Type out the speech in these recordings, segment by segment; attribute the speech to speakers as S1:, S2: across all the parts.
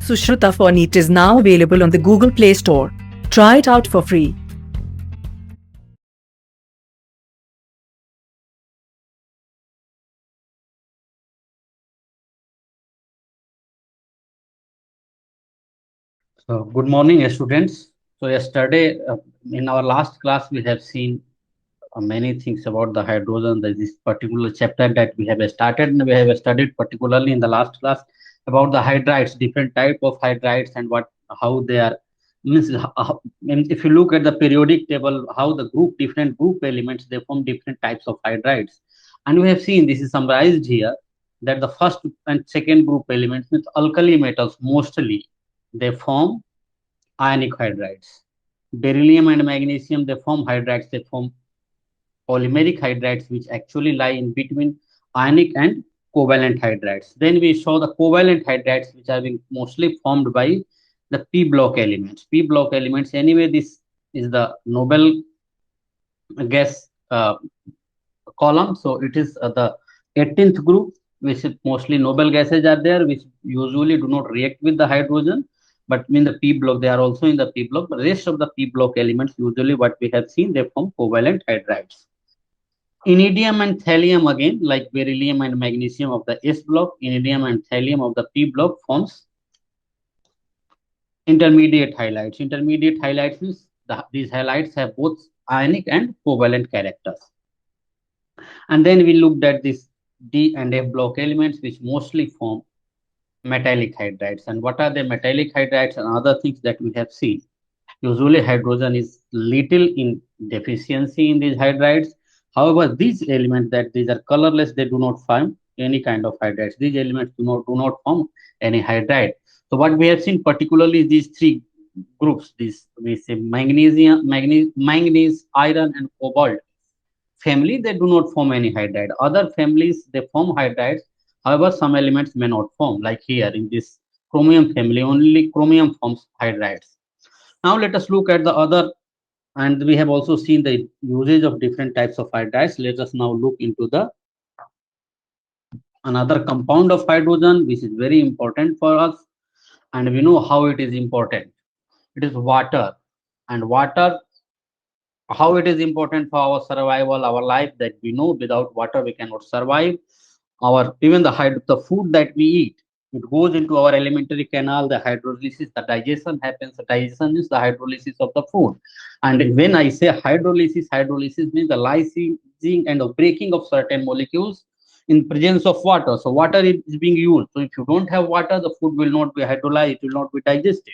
S1: Sushruta for NEET is now available on the Google Play Store. Try it out for free.
S2: So, good morning, students. So, yesterday in our last class, we have seen many things about the hydrogen. This particular chapter that we have started, and we have studied particularly in the last class about the hydrides, different type of hydrides, and how they are. Means, if you look at the periodic table, how the different group elements, they form different types of hydrides, and we have seen this is summarized here that the first and second group elements, with alkali metals mostly, they form ionic hydrides. Beryllium and magnesium, they form hydrides, they form polymeric hydrides, which actually lie in between ionic and covalent hydrides. Then we saw the covalent hydrides, which are being mostly formed by the p block elements. P block elements, anyway, this is the noble gas column. So it is the 18th group, which is mostly noble gases are there, which usually do not react with the hydrogen, but in the p block they are also in the p block. But the rest of the p block elements, usually what we have seen, they form covalent hydrides. Iridium and thallium, again like beryllium and magnesium of the s block, iridium and thallium of the p block forms intermediate halides. Intermediate halides means these halides have both ionic and covalent characters. And then we looked at this D and F block elements, which mostly form metallic hydrides. And what are the metallic hydrides and other things that we have seen? Usually hydrogen is little in deficiency in these hydrides. However, these elements that these are colorless, they do not form any kind of hydrides. These elements do not form any hydride. So what we have seen particularly is these three groups, these we say magnesium, manganese, iron, and cobalt family, they do not form any hydride. Other families, they form hydrides. However, some elements may not form. Like here in this chromium family, only chromium forms hydrides. Now let us look at the other, and we have also seen the usage of different types of hydrides. Let us now look into the another compound of hydrogen, which is very important for us, and we know how it is important. It is water, and water, how it is important for our survival, our life, that we know without water we cannot survive. Our even the food that we eat, it goes into our alimentary canal, the hydrolysis, the digestion happens. The digestion is the hydrolysis of the food. And when I say hydrolysis means the lysing and the breaking of certain molecules in presence of water. So water is being used. So if you don't have water, the food will not be hydrolyzed, it will not be digested.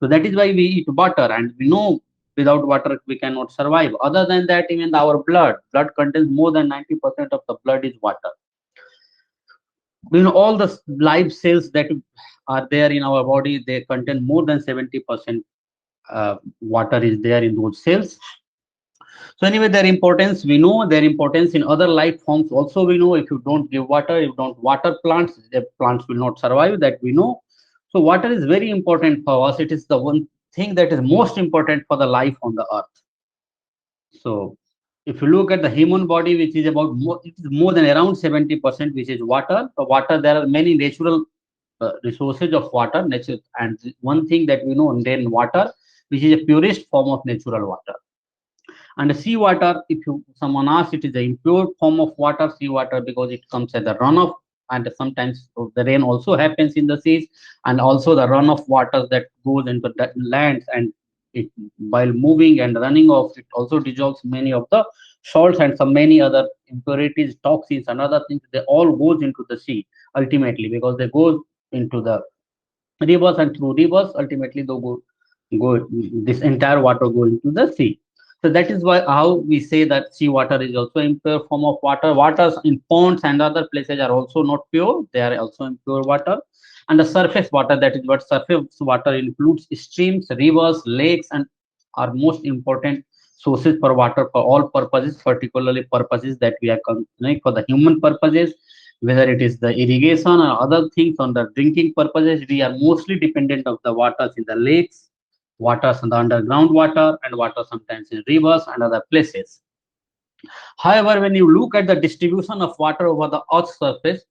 S2: So that is why we eat water, and we know without water we cannot survive. Other than that, even our blood contains more than 90% of the blood is water. All the live cells that are there in our body, they contain more than 70% water is there in those cells. So anyway, their importance, we know their importance in other life forms also. We know if you don't give water, if you don't water plants, the plants will not survive, that we know. So water is very important for us. It is the one thing that is most important for the life on the earth. So if you look at the human body, which is about it is more than around 70%, which is water. The water, there are many natural resources of water, nature, and one thing that we know, and then water, which is a purest form of natural water. And seawater, if someone asks, it is the impure form of water, seawater, because it comes as a runoff, and sometimes the rain also happens in the seas, and also the runoff water that goes into the lands, and it, while moving and running off, it also dissolves many of the salts and some many other impurities, toxins, and other things. They all goes into the sea ultimately, because they go into the rivers, and through rivers ultimately they go this entire water go into the sea. So that is why how we say that seawater is also impure form of water. Waters in ponds and other places are also not pure, they are also impure water. And the surface water, that is what surface water includes streams, rivers, lakes, and are most important sources for water for all purposes, particularly purposes that we are like for the human purposes, whether it is the irrigation or other things on the drinking purposes. We are mostly dependent of the waters in the lakes, waters in the underground water, and water sometimes in rivers and other places. However, when you look at the distribution of water over the earth's surface,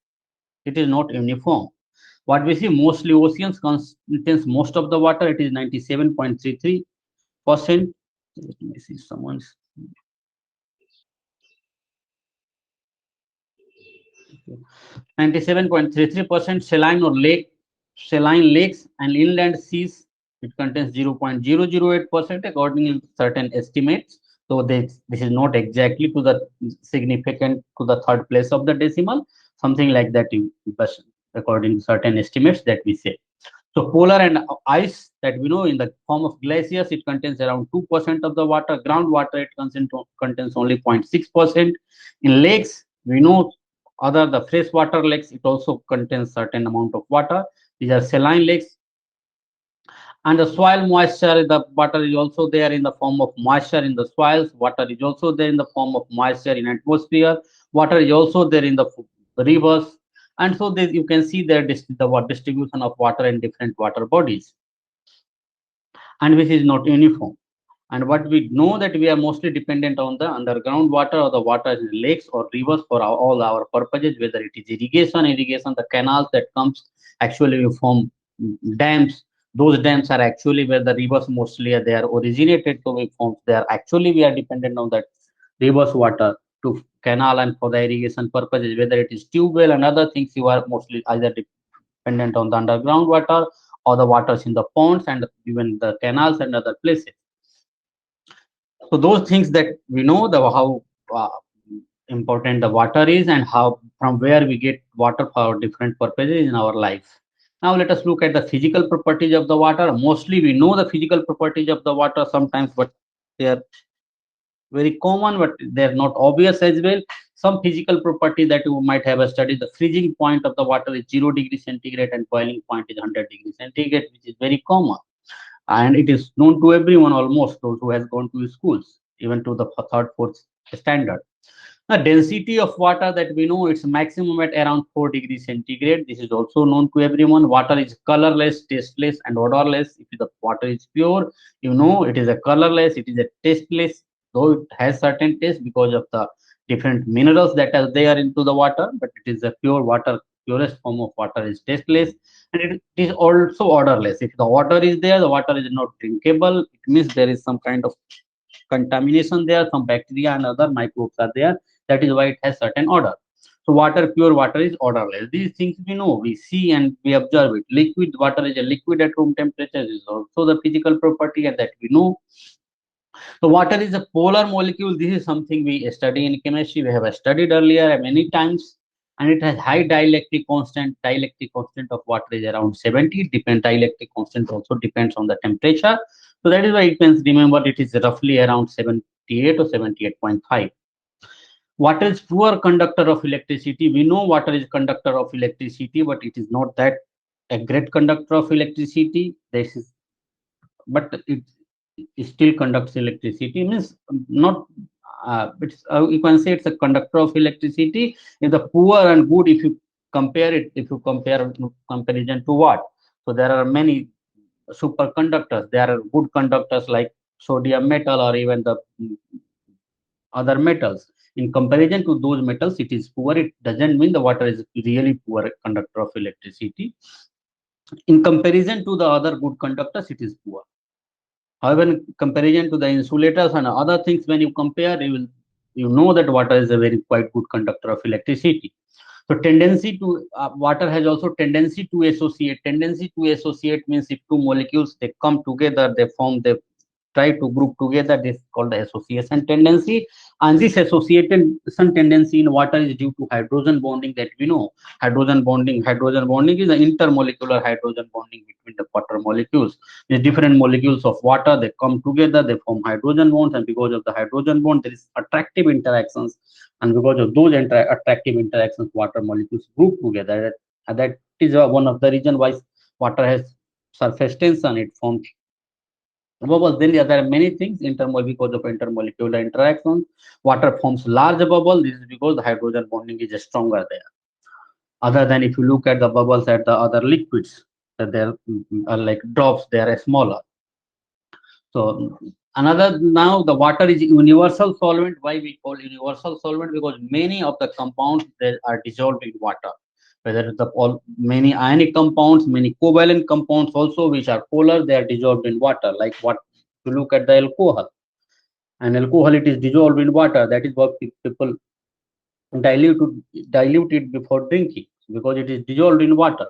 S2: it is not uniform. What we see, mostly oceans contains most of the water. It is 97.33%. Let me see someone's. 97.33% saline or saline lakes and inland seas. It contains 0.008% according to certain estimates. So this is not exactly to the significant to the third place of the decimal, something like that, but according to certain estimates that we say. So polar and ice that we know in the form of glaciers, it contains around 2% of the water. Groundwater, it contains only 0.6%. In lakes, we know other the freshwater lakes, it also contains certain amount of water. These are saline lakes. And the soil moisture, the water is also there in the form of moisture in the soils. Water is also there in the form of moisture in atmosphere. Water is also there in the rivers. And so you can see there the distribution of water in different water bodies, and which is not uniform. And what we know that we are mostly dependent on the underground water or the water in lakes or rivers for all our purposes, whether it is irrigation, the canals that comes actually form dams. Those dams are actually where the rivers mostly are, they are originated to be formed. They are actually we are dependent on that rivers water to canal and for the irrigation purposes, whether it is tube well and other things, you are mostly either dependent on the underground water or the waters in the ponds and even the canals and other places. So those things that we know the how important the water is and how from where we get water for different purposes in our life. Now let us look at the physical properties of the water. Mostly we know the physical properties of the water sometimes, but they are very common, but they're not obvious as well. Some physical property that you might have studied, the freezing point of the water is 0 degrees centigrade and boiling point is 100 degrees centigrade, which is very common. And it is known to everyone, almost those who has gone to schools, even to the third, fourth standard. The density of water that we know, it's maximum at around 4 degrees centigrade. This is also known to everyone. Water is colorless, tasteless, and odorless. If the water is pure, you know it is a colorless, it is a tasteless, though it has certain taste because of the different minerals that are there into the water, but it is a pure water. Purest form of water is tasteless, and it is also odorless. If the water is there, the water is not drinkable. It means there is some kind of contamination there, some bacteria and other microbes are there. That is why it has certain odor. So pure water is odorless. These things we know, we see and we observe it. Liquid water is a liquid at room temperature is also the physical property, and that we know. So water is a polar molecule. This is something we study in chemistry. We have studied earlier many times, and it has high dielectric constant. Dielectric constant of water is around 70. Dielectric constant also depends on the temperature. So that is why you can remember it is roughly around 78 or 78.5. Water is poor conductor of electricity. We know water is conductor of electricity, but it is not that a great conductor of electricity. This is, but it still conducts electricity. Means not. It's you can say it's a conductor of electricity. In the poor and good, if you compare it, if you compare comparison to what? So there are many superconductors. There are good conductors like sodium metal or even the other metals. In comparison to those metals, it is poor. It doesn't mean the water is really poor conductor of electricity. In comparison to the other good conductors, it is poor. However, in comparison to the insulators and other things, when you compare, you know that water is a very quite good conductor of electricity. So tendency to water has also tendency to associate. Tendency to associate means if two molecules they come together, they try to group together. This is called the association tendency. And this association tendency in water is due to hydrogen bonding that we know. Hydrogen bonding is an intermolecular hydrogen bonding between the water molecules. The different molecules of water, they come together, they form hydrogen bonds, and because of the hydrogen bond, there is attractive interactions. And because of those attractive interactions, water molecules group together. That is one of the reason why water has surface tension. It forms bubbles. Then there are many things because of intermolecular interactions. Water forms large bubble. This is because the hydrogen bonding is stronger there. Other than if you look at the bubbles at the other liquids, that they're are like drops, they are smaller. So another, now the water is universal solvent. Why we call universal solvent? Because many of the compounds that are dissolved in water. whether the all many ionic compounds, many covalent compounds also which are polar, they are dissolved in water. Like what you look at the alcohol, and alcohol it is dissolved in water. That is what people dilute it before drinking because it is dissolved in water.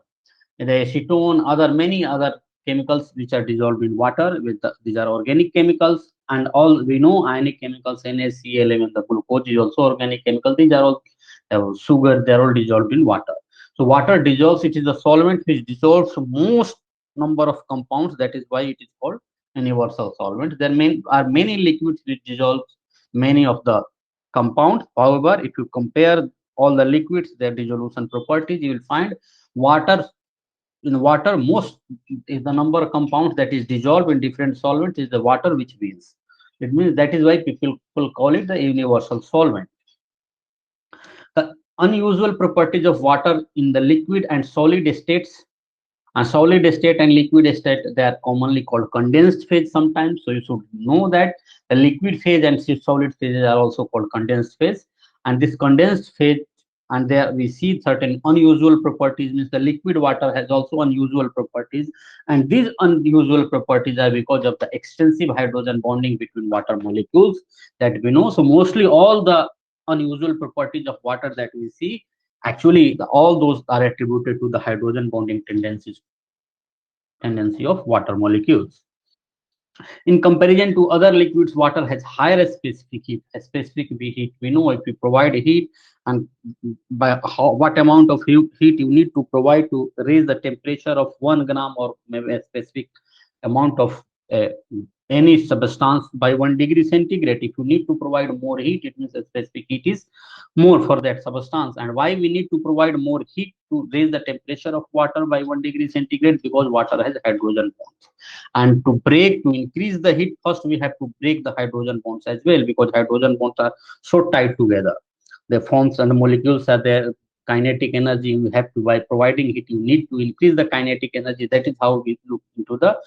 S2: The acetone, other many other chemicals which are dissolved in water. These are organic chemicals, and all we know ionic chemicals NaCl, even the glucose is also organic chemical. These are all sugar. They are all dissolved in water. So water dissolves. It is the solvent which dissolves most number of compounds. That is why it is called universal solvent. Are many liquids which dissolve many of the compounds. However, if you compare all the liquids, their dissolution properties, you will find water in water most is the number of compounds that is dissolved in different solvents is the water which wins. It means that is why people call it the universal solvent. The unusual properties of water in the liquid and solid states. A solid state and liquid state, they are commonly called condensed phase sometimes. So you should know that the liquid phase and solid phases are also called condensed phase. And this condensed phase, and there we see certain unusual properties, means the liquid water has also unusual properties. And these unusual properties are because of the extensive hydrogen bonding between water molecules that we know. So mostly all the unusual properties of water that we see, actually all those are attributed to the hydrogen bonding tendency of water molecules. In comparison to other liquids, water has higher specific heat. A specific heat, we know if you provide heat, and by what amount of heat you need to provide to raise the temperature of 1 gram, or maybe a specific amount of any substance by 1 degree centigrade. If you need to provide more heat, it means a specific heat is more for that substance. And why we need to provide more heat to raise the temperature of water by 1 degree centigrade? Because water has hydrogen bonds, and to increase the heat, first we have to break the hydrogen bonds as well, because hydrogen bonds are so tight together. The forms and the molecules are there. Kinetic energy you have to, by providing heat, you need to increase the kinetic energy. That is how we look into the,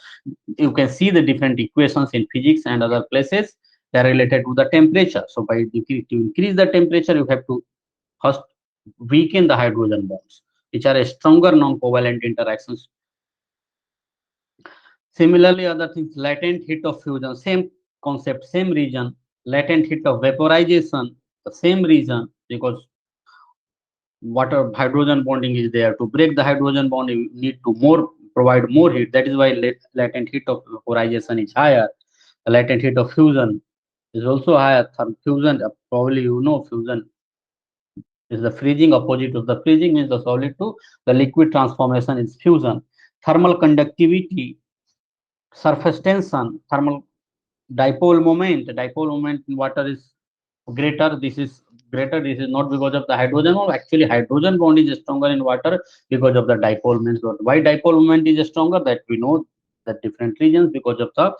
S2: you can see the different equations in physics and other places, they are related to the temperature. So to increase the temperature, you have to first weaken the hydrogen bonds, which are a stronger non-covalent interactions. Similarly, other things, latent heat of fusion, same concept, same reason. Latent heat of vaporization, the same reason, because water hydrogen bonding is there. To break the hydrogen bond, you need to provide more heat. That is why latent heat of vaporization is higher. The latent heat of fusion is also higher. Fusion, probably you know, fusion is the freezing. Opposite of the freezing means the solid to the liquid transformation is fusion. Thermal conductivity, surface tension, thermal dipole moment in water is greater. This is greater. This is not because of the hydrogen bond. Actually, hydrogen bond is stronger in water because of the dipole moment. Why dipole moment is stronger? That we know that different regions, because of the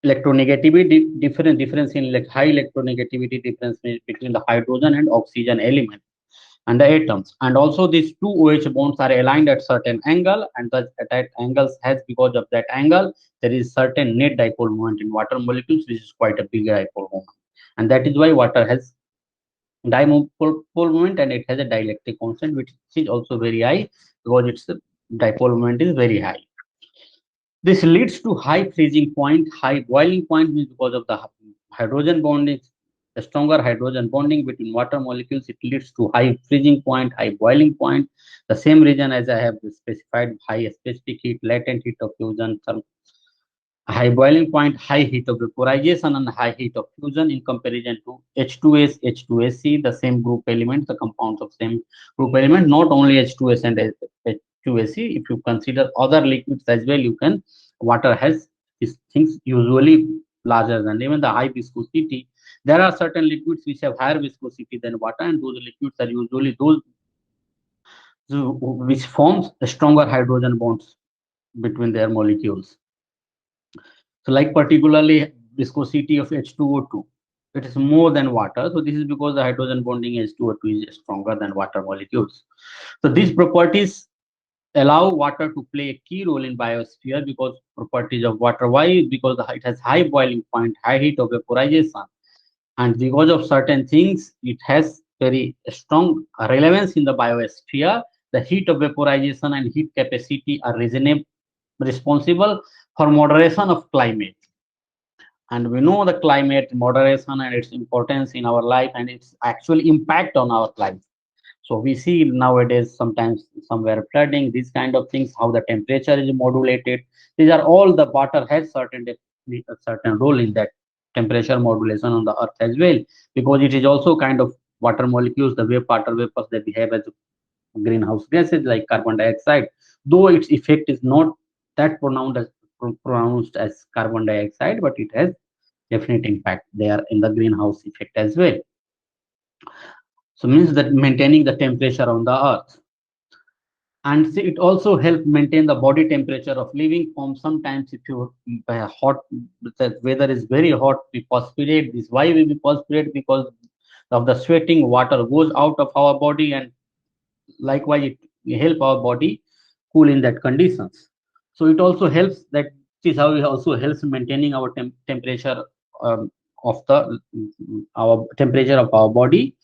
S2: electronegativity difference in like high electronegativity difference between the hydrogen and oxygen element and the atoms. And also these two OH bonds are aligned at certain angle, and the at that angles has, because of that angle, there is certain net dipole moment in water molecules, which is quite a big dipole moment. And that is why water has dipole moment, and it has a dielectric constant which is also very high, because its dipole moment is very high. This leads to high freezing point, high boiling point, means because of the hydrogen bonding, the stronger hydrogen bonding between water molecules, it leads to high freezing point, high boiling point. The same reason as I have specified, high specific heat, latent heat of fusion, high boiling point, high heat of vaporization, and high heat of fusion in comparison to H2S, H2SC, the same group element, the compounds of same group element, not only H2S and H2SC. If you consider other liquids as well, you can, water has these things usually larger than even the high viscosity. There are certain liquids which have higher viscosity than water, and those liquids are usually those which forms stronger hydrogen bonds between their molecules. So like particularly viscosity of H2O2, it is more than water. So this is because the hydrogen bonding H2O2 is stronger than water molecules. So these properties allow water to play a key role in biosphere, because properties of water. Why? Because it has high boiling point, high heat of vaporization, and because of certain things, it has very strong relevance in the biosphere. the heat of vaporization and heat capacity are reasonably responsible for moderation of climate. And we know the climate moderation and its importance in our life and its actual impact on our life. So we see nowadays sometimes somewhere flooding, these kind of things, how the temperature is modulated. These are all the water has a certain role in that temperature modulation on the earth as well, because it is also kind of water molecules, the water vapors that we have as greenhouse gases like carbon dioxide, though its effect is not that pronounced as carbon dioxide, but it has definite impact there in the greenhouse effect as well. So means that maintaining the temperature on the earth. And see, it also helps maintain the body temperature of living form. Sometimes if you hot, the weather is very hot, we perspirate. This why we perspirate, because of the sweating, water goes out of our body, and likewise it help our body cool in that conditions. So it also helps that, this is how it also helps maintaining our temperature, of the our temperature of our body.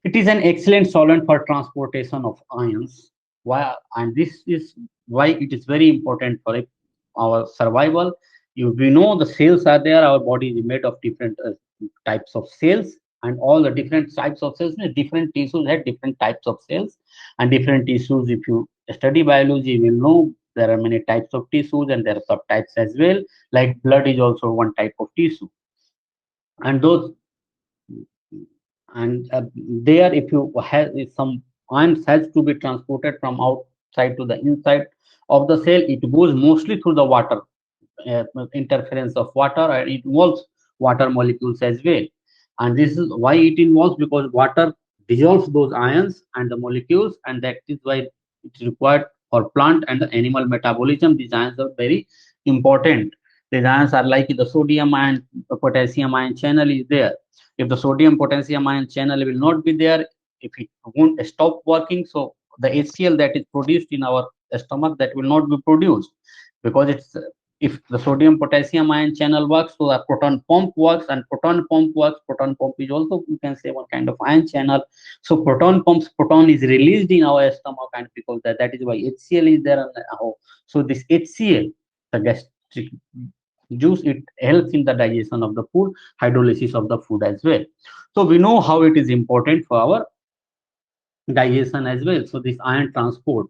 S2: It is an excellent solvent for transportation of ions. Why? And this is why it is very important for our survival. We know the cells are there. Our body is made of different types of cells, and all the different types of cells, different tissues have different types of cells, and different tissues. If you study biology, you will know there are many types of tissues, and there are subtypes as well. Like blood is also one type of tissue, and those and there if you have if some ions has to be transported from outside to the inside of the cell, it goes mostly through the water, interference of water, and it involves water molecules as well. And this is why it involves, because water dissolves those ions and the molecules, and that is why it's required for plant and the animal metabolism. These ions are very important. These ions are like the sodium ion, the potassium ion channel is there. If the sodium potassium ion channel will not be there, if it won't stop working, so the HCl that is produced in our stomach, that will not be produced, because it's if the sodium potassium ion channel works, so the proton pump works, and proton pump works. Proton pump is also, you can say, one kind of ion channel. So proton pumps, proton is released in our stomach, and because that is why HCl is there. So this HCl, the gastric juice, it helps in the digestion of the food, hydrolysis of the food as well. So we know how it is important for our digestion as well. So this ion transport,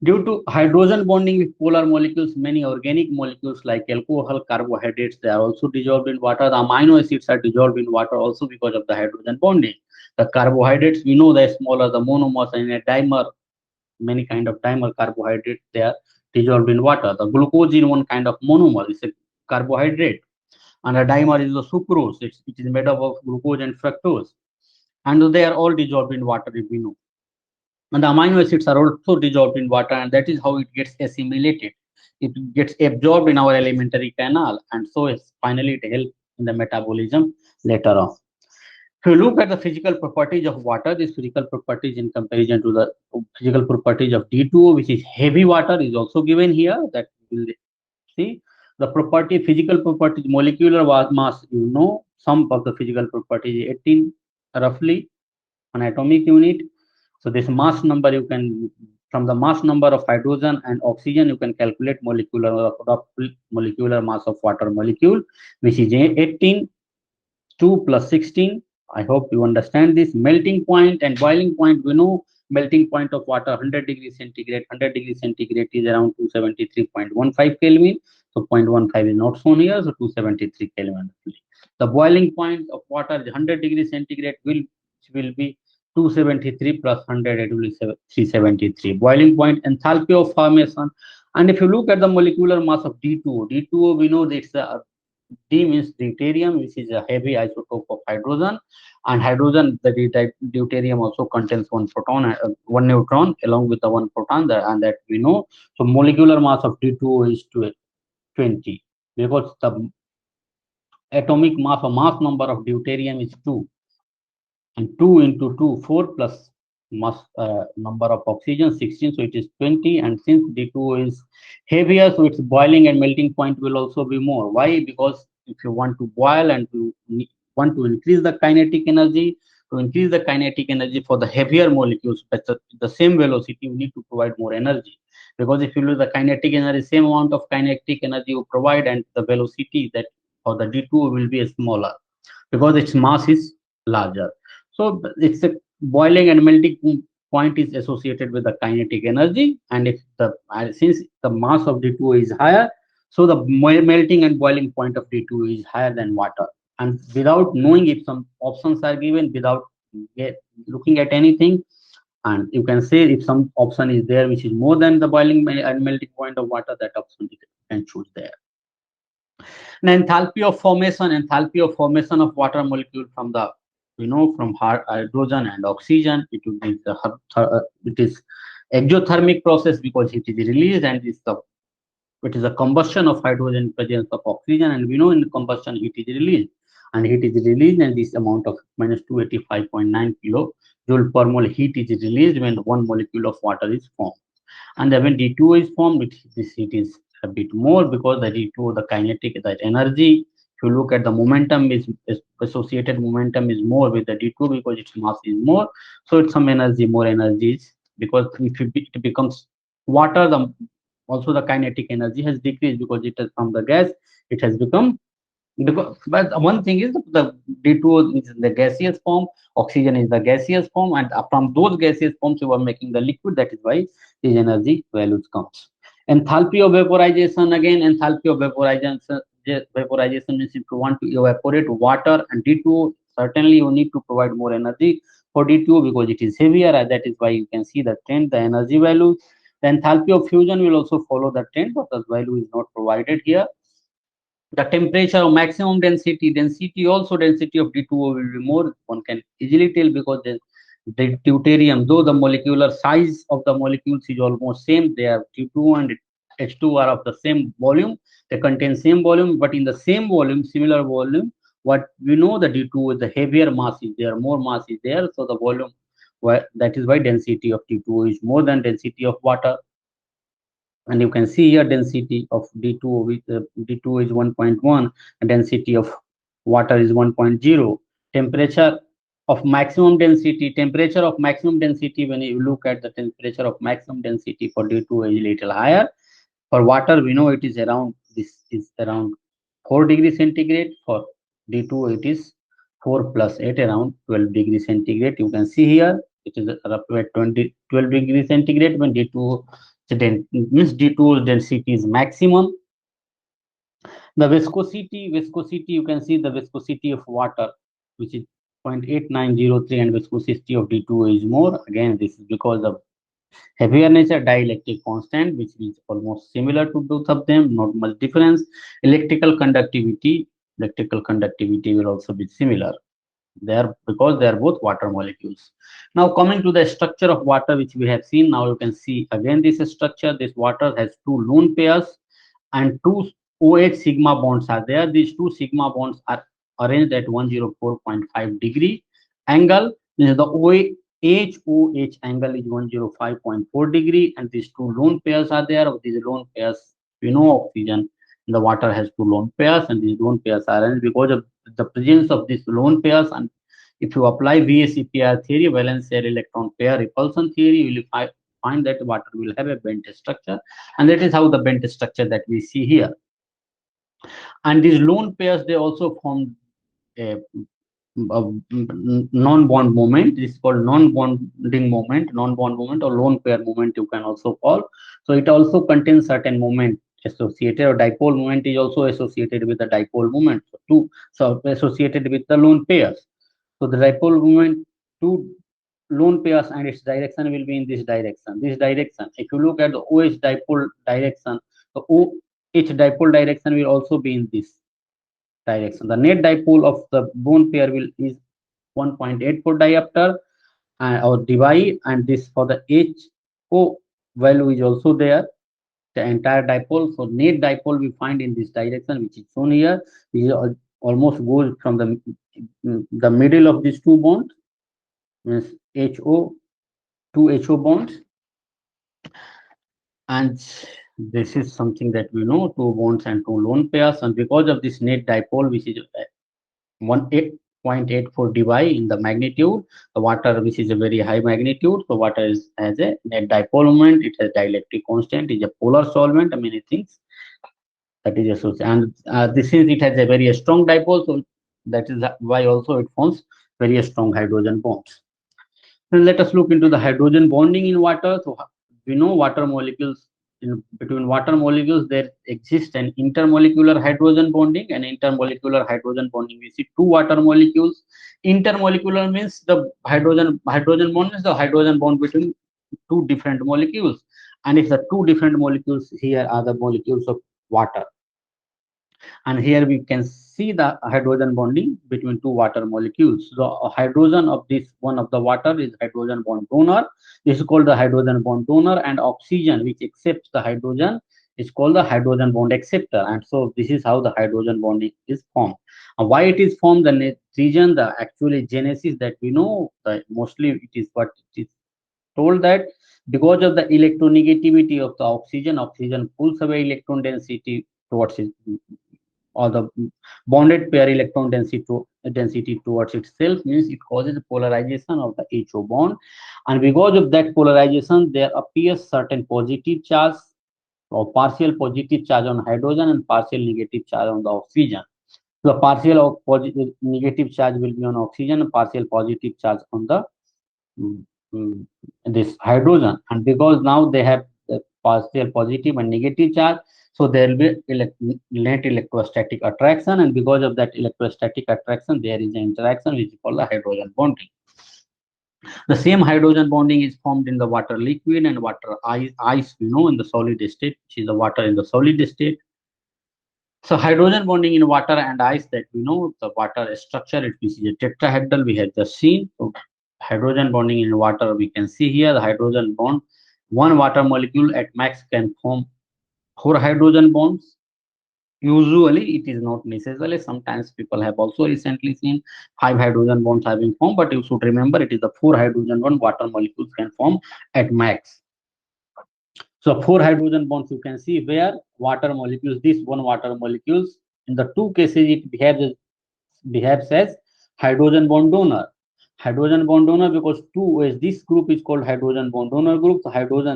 S2: due to hydrogen bonding with polar molecules, many organic molecules like alcohol, carbohydrates, they are also dissolved in water. The amino acids are dissolved in water also because of the hydrogen bonding. The carbohydrates, we know they're smaller, the monomers, and a dimer, many kind of dimer carbohydrates, they are dissolved in water. The glucose is one kind of monomer, it's a carbohydrate. And a dimer is the sucrose, it is made up of glucose and fructose. And they are all dissolved in water, if we know. And the amino acids are also dissolved in water, and that is how it gets assimilated. It gets absorbed in our alimentary canal, and so finally it helps in the metabolism later on. If you look at the physical properties of water, these physical properties in comparison to the physical properties of D2O, which is heavy water, is also given here. That will see the physical properties, molecular mass. You know, some of the physical properties 18 roughly an atomic unit. So this mass number, you can, from the mass number of hydrogen and oxygen, you can calculate molecular mass of water molecule, which is 18, 2 plus 16. I hope you understand this. Melting point and boiling point, we know melting point of water 100 degrees centigrade. 100 degrees centigrade is around 273.15 Kelvin. So 0.15 is not shown here, so 273 Kelvin. The boiling point of water is 100 degrees centigrade, will be 273 plus 100, it will be 373. Boiling point enthalpy of formation. And if you look at the molecular mass of D2O, D2O, we know that it's a D means deuterium, which is a heavy isotope of hydrogen, and hydrogen, the deuterium also contains one proton, one neutron along with the one proton, and that we know. So molecular mass of D2O is 20, because the atomic mass or mass number of deuterium is 2, and 2 into 2, 4 plus mass number of oxygen 16, so it is 20. And since D2O is heavier, so its boiling and melting point will also be more. Why? Because if you want to boil and you want to increase the kinetic energy, to increase the kinetic energy for the heavier molecules, but the same velocity, you need to provide more energy. Because if you lose the kinetic energy, same amount of kinetic energy you provide, and the velocity that for the D2 will be smaller because its mass is larger. So it's a boiling and melting point is associated with the kinetic energy, and if the since the mass of D2 is higher, so the melting and boiling point of D2 is higher than water. And without knowing, if some options are given, without looking at anything, and you can say if some option is there which is more than the boiling and melting point of water, that option you can choose there. Now, enthalpy of formation of water molecule from the from hydrogen and oxygen, it is exothermic process because it is released, and it is a combustion of hydrogen in presence of oxygen, and we know in combustion heat is released, and this amount of minus 285.9 kilojoule per mole heat is released when one molecule of water is formed. And then when D2 is formed, this heat is a bit more because the D2, the kinetic, that energy, if you look at the momentum is associated momentum is more with the D2 because its mass is more. So it's some energy, more energies, because if it becomes water, also the kinetic energy has decreased because it is from the gas, it has become, because, but one thing is the D2 is the gaseous form, oxygen is the gaseous form, and from those gaseous forms you are making the liquid. That is why these energy values comes. Enthalpy of vaporization, again enthalpy of vaporization means if you want to evaporate water and D2, certainly you need to provide more energy for D2 because it is heavier, and that is why you can see the trend, the energy value. The enthalpy of fusion will also follow the trend, but the value is not provided here. The temperature of maximum density also density of D2O will be more. One can easily tell because the deuterium, though the molecular size of the molecules is almost same, they are T2 and H2 are of the same volume, they contain same volume, but in the same volume, similar volume, what we know the D2 is the heavier mass is there, more mass is there, so the volume, that is why density of T2 is more than density of water. And you can see here density of D2 with D2 is 1.1 and density of water is 1.0. Temperature of maximum density, when you look at the temperature of maximum density for D2 is little higher. For water, we know it is around, this is around 4 degrees centigrade. For D2 it is 4 plus 8, around 12 degrees centigrade. You can see here it is roughly at 12 degrees centigrade when D2 means D2 density is maximum. The viscosity, you can see the viscosity of water, which is 0.8903, and viscosity of D2 is more. Again, this is because of heavier nature, dielectric constant, which is almost similar to both of them, not much difference. Electrical conductivity will also be similar there because they are both water molecules. Now coming to the structure of water, which we have seen, now you can see again this structure. This water has two lone pairs and two OH sigma bonds are there. These two sigma bonds are arranged at 104.5 degree angle. The OH angle is 105.4 degree, and these two lone pairs are there. Of these lone pairs, we know oxygen in the water has two lone pairs, and these lone pairs are arranged because of the presence of these lone pairs. And if you apply VSEPR theory, valence shell electron pair repulsion theory, you will find that water will have a bent structure, and that is how the bent structure that we see here. And these lone pairs, they also form a non-bond moment. This is called non-bonding moment, non-bond moment, or lone pair moment you can also call. So it also contains certain moment associated, or dipole moment is also associated with the dipole moment. So associated with the lone pairs. So the dipole moment, two lone pairs, and its direction will be in this direction. This direction. If you look at the OH dipole direction, the OH dipole direction will also be in this direction. The net dipole of the bone pair will is 1.84 diopter or dBi, and this for the HO value is also there, the entire dipole. So net dipole we find in this direction, which is shown here. This almost goes from the middle of these two bonds, means two HO bonds, and this is something that we know, two bonds and two lone pairs. And because of this net dipole, which is 0.84 dBi in the magnitude. The water, which is a very high magnitude, so water has a net dipole moment, it has dielectric constant, is a polar solvent, and many things that is associated. And this is, it has a very strong dipole, so that is why also it forms very strong hydrogen bonds. Then let us look into the hydrogen bonding in water. So we know water molecules, between water molecules there exists an intermolecular hydrogen bonding and intermolecular hydrogen bonding. We see two water molecules. Intermolecular means the hydrogen bond is the hydrogen bond between two different molecules, and if the two different molecules here are the molecules of water, and here we can see the hydrogen bonding between two water molecules. So hydrogen of this one of the water is hydrogen bond donor. This is called the hydrogen bond donor, and oxygen which accepts the hydrogen is called the hydrogen bond acceptor. And so this is how the hydrogen bonding is formed. Why it is formed, the region, the actually genesis that we know, mostly it is what it is told that because of the electronegativity of the oxygen, oxygen pulls away electron density towards it, or the bonded pair electron density towards itself, means it causes polarization of the HO bond, and because of that polarization there appears certain positive charge or partial positive charge on hydrogen and partial negative charge on the oxygen. So the partial of positive negative charge will be on oxygen and partial positive charge on the mm, mm, this hydrogen, and because now they have the partial positive and negative charge, so there will be net electrostatic attraction, and because of that electrostatic attraction there is an interaction which is called the hydrogen bonding. The same hydrogen bonding is formed in the water liquid and water ice, you know, in the solid state, which is the water in the solid state. So hydrogen bonding in water and ice, that we know the water structure, it is a tetrahedral we have just seen. So hydrogen bonding in water, we can see here the hydrogen bond. One water molecule at max can form four hydrogen bonds. Usually it is not necessary. Sometimes people have also recently seen five hydrogen bonds having formed, but you should remember it is the four hydrogen bond water molecules can form at max. So four hydrogen bonds you can see where water molecules, this one water molecules, in the two cases it behaves as hydrogen bond donor. Hydrogen bond donor because two is this group is called hydrogen bond donor group. So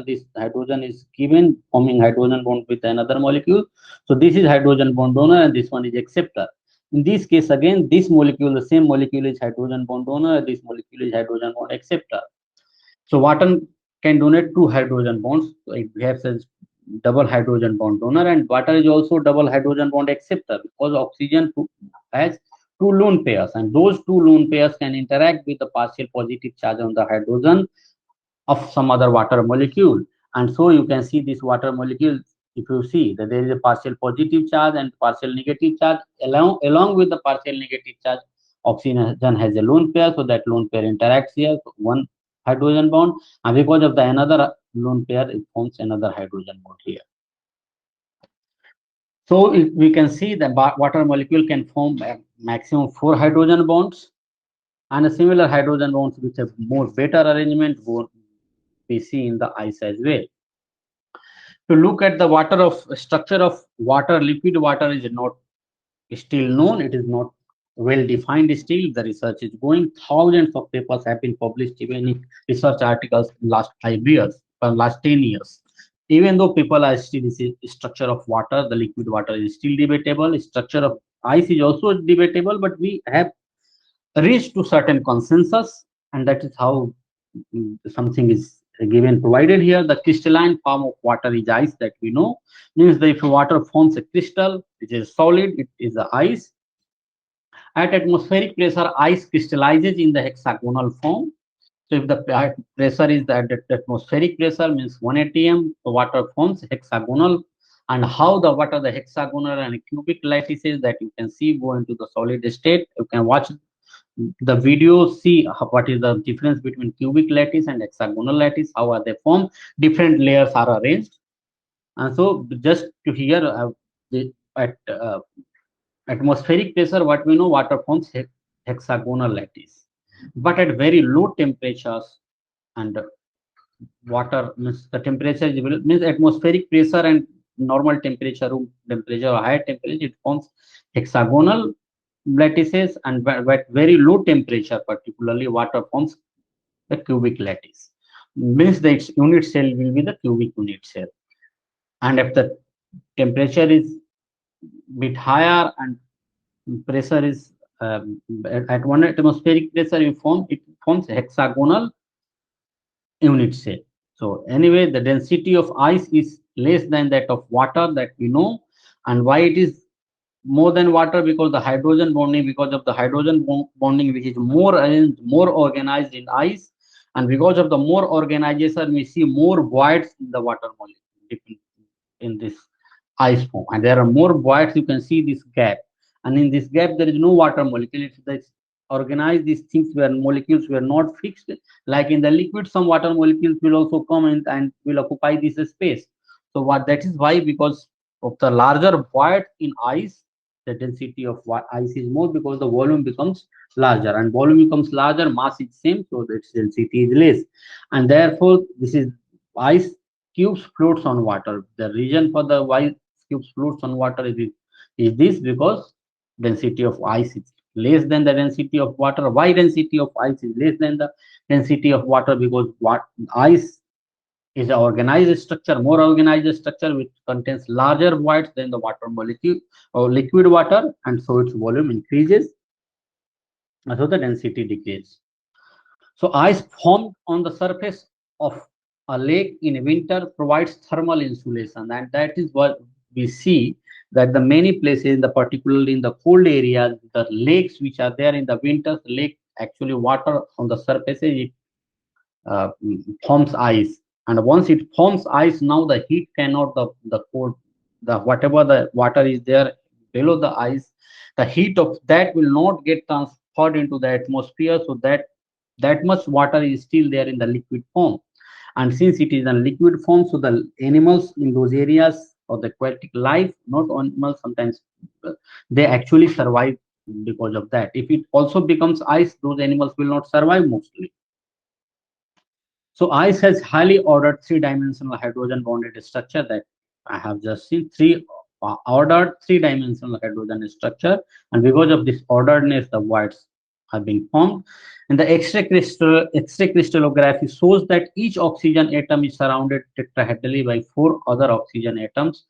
S2: this hydrogen is given forming hydrogen bond with another molecule. So this is hydrogen bond donor and this one is acceptor. In this case again, this molecule, the same molecule is hydrogen bond donor, this molecule is hydrogen bond acceptor. So water can donate two hydrogen bonds. So it behaves as double hydrogen bond donor, and water is also double hydrogen bond acceptor because oxygen has two lone pairs, and those two lone pairs can interact with the partial positive charge on the hydrogen of some other water molecule. And so you can see this water molecule, if you see that there is a partial positive charge and partial negative charge, along with the partial negative charge, oxygen has a lone pair, so that lone pair interacts here, so one hydrogen bond, and because of the another lone pair, it forms another hydrogen bond here. So if we can see the water molecule can form a maximum four hydrogen bonds, and a similar hydrogen bonds which have more better arrangement we see in the ice as well. To look at the water of structure of water, liquid water is not still known. It is not well defined still. The research is going. Thousands of papers have been published even in research articles in last 5 years or last 10 years. Even though people are still this is structure of water, the liquid water is still debatable. Structure of ice is also debatable, but we have reached to certain consensus, and that is how something is given provided here. The crystalline form of water is ice, that we know, means that if water forms a crystal which is solid, it is the ice. At atmospheric pressure, ice crystallizes in the hexagonal form. So if the pressure is the atmospheric pressure means 1 atm, the water forms hexagonal. And how the water, the hexagonal and cubic lattices that you can see go into the solid state. You can watch the video, see what is the difference between cubic lattice and hexagonal lattice, how are they formed, different layers are arranged. And so just to hear at atmospheric pressure, what we know, water forms hexagonal lattice, but at very low temperatures, and water means the temperature means atmospheric pressure and normal temperature, room temperature or higher temperature, it forms hexagonal. lattices, and at very low temperature, particularly water forms the cubic lattice. Means that its unit cell will be the cubic unit cell. And if the temperature is bit higher and pressure is at 1 atmospheric pressure, it forms hexagonal unit cell. So anyway, the density of ice is less than that of water, that we know. And why it is more than water? Because the hydrogen bonding, because of the hydrogen bonding, which is more arranged, more organized in ice, and because of the more organization, we see more voids in the water molecule in this ice form, and there are more voids. You can see this gap, and in this gap there is no water molecule. If this organized, these things where molecules were not fixed, like in the liquid, some water molecules will also come in and will occupy this space. So what that is why, because of the larger void in ice, the density of ice is more, because the volume becomes larger, and volume becomes larger, mass is same, so its density is less. And therefore this is ice cubes floats on water. The reason for the why cubes floats on water is this, because density of ice is less than the density of water. Why density of ice is less than the density of water? Because what ice is an organized structure, more organized structure, which contains larger voids than the water molecule or liquid water, and so its volume increases, and so the density decreases. So ice formed on the surface of a lake in winter provides thermal insulation, and that is what we see, that the many places, particularly in the cold areas, the lakes which are there in the winters, lake actually water on the surface, it forms ice, and once it forms ice, now the heat cannot, the cold, the whatever the water is there below the ice, the heat of that will not get transferred into the atmosphere, so that much water is still there in the liquid form. And since it is in liquid form, so the animals in those areas, or the aquatic life, not animals, sometimes they actually survive because of that. If it also becomes ice, those animals will not survive mostly. So ice has highly ordered three-dimensional hydrogen bonded structure that I have just seen, ordered three-dimensional hydrogen structure, and because of this orderedness, the voids have been formed. And the X-ray crystallography shows that each oxygen atom is surrounded tetrahedrally by 4 other oxygen atoms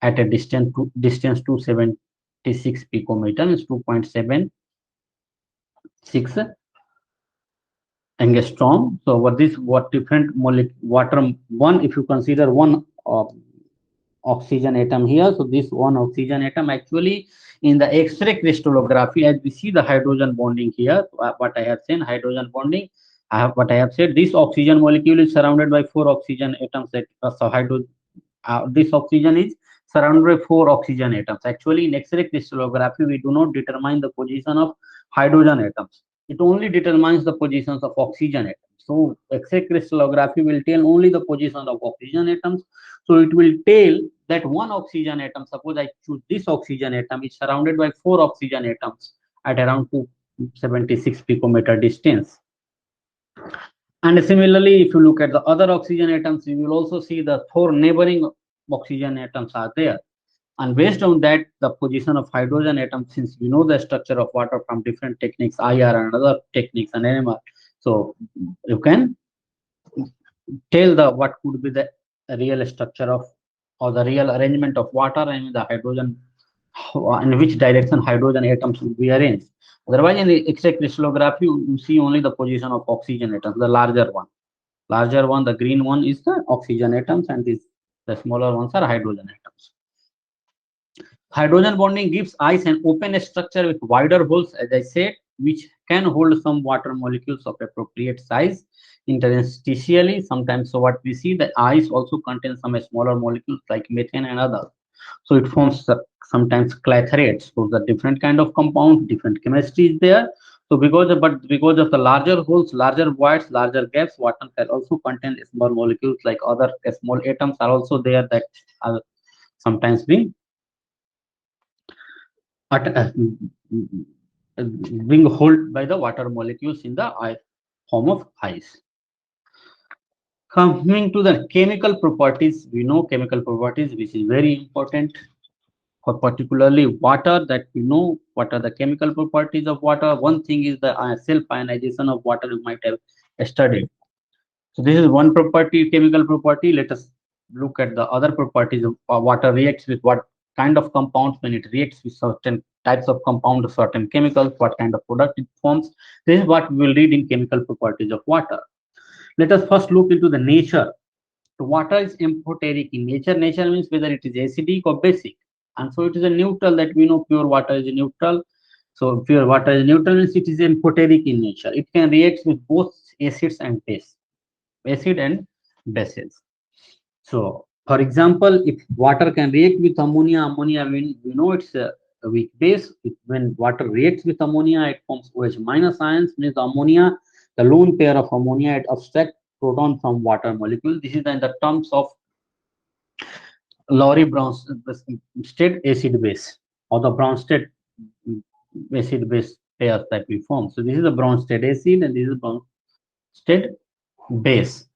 S2: at a distance 276 picometer, is 2.76 angstrom. So what different water, one, if you consider one oxygen atom here, so this one oxygen atom actually in the X-ray crystallography, as we see the hydrogen bonding here, what I have seen hydrogen bonding, what I have said, this oxygen molecule is surrounded by 4 oxygen atoms. This oxygen is surrounded by 4 oxygen atoms. Actually in X-ray crystallography, we do not determine the position of hydrogen atoms, it only determines the positions of oxygen atoms. So X-ray crystallography will tell only the position of oxygen atoms. So it will tell that one oxygen atom, suppose I choose this oxygen atom, is surrounded by 4 oxygen atoms at around 276 picometer distance. And similarly, if you look at the other oxygen atoms, you will also see the 4 neighboring oxygen atoms are there. And based on that, the position of hydrogen atoms, since we know the structure of water from different techniques, IR and other techniques and NMR, so you can tell what could be the real structure of, or the real arrangement of water, and the hydrogen, in which direction hydrogen atoms will be arranged. Otherwise, in the X-ray crystallography, you see only the position of oxygen atoms, the larger one. The green one is the oxygen atoms, and the smaller ones are hydrogen atoms. Hydrogen bonding gives ice an open structure with wider holes, as I said, which can hold some water molecules of appropriate size interstitially. Sometimes, so what we see, the ice also contains some smaller molecules like methane and others. So it forms sometimes clathrates. So the different kind of compounds, different chemistry is there. So because of the larger holes, larger voids, larger gaps, water can also contain small molecules like other small atoms are also there that are sometimes being held by the water molecules in the form of ice. Coming to the chemical properties, we know chemical properties, which is very important. for particularly water, that we know what are the chemical properties of water. One thing is the self-ionization of water, you might have studied. So this is one property, chemical property. Let us look at the other properties of water reacts with what kind of compounds when it reacts with certain types of compound, certain chemicals, what kind of product it forms. This is what we will read in chemical properties of water. Let us first look into the nature. So water is amphoteric in nature. Nature means whether it is acidic or basic. And so it is a neutral, that we know pure water is a neutral. So pure water is neutral means it is amphoteric in nature. It can react with both acids and base, acid and bases. So for example, if water can react with ammonia, we know it's a weak base. When water reacts with ammonia, it forms OH minus ions, means ammonia, the lone pair of ammonia, it abstracts proton from water molecule. This is in the terms of Lowry-Bronsted acid base, or the Bronsted acid base pairs that we form. So this is a Bronsted acid and this is Bronsted base.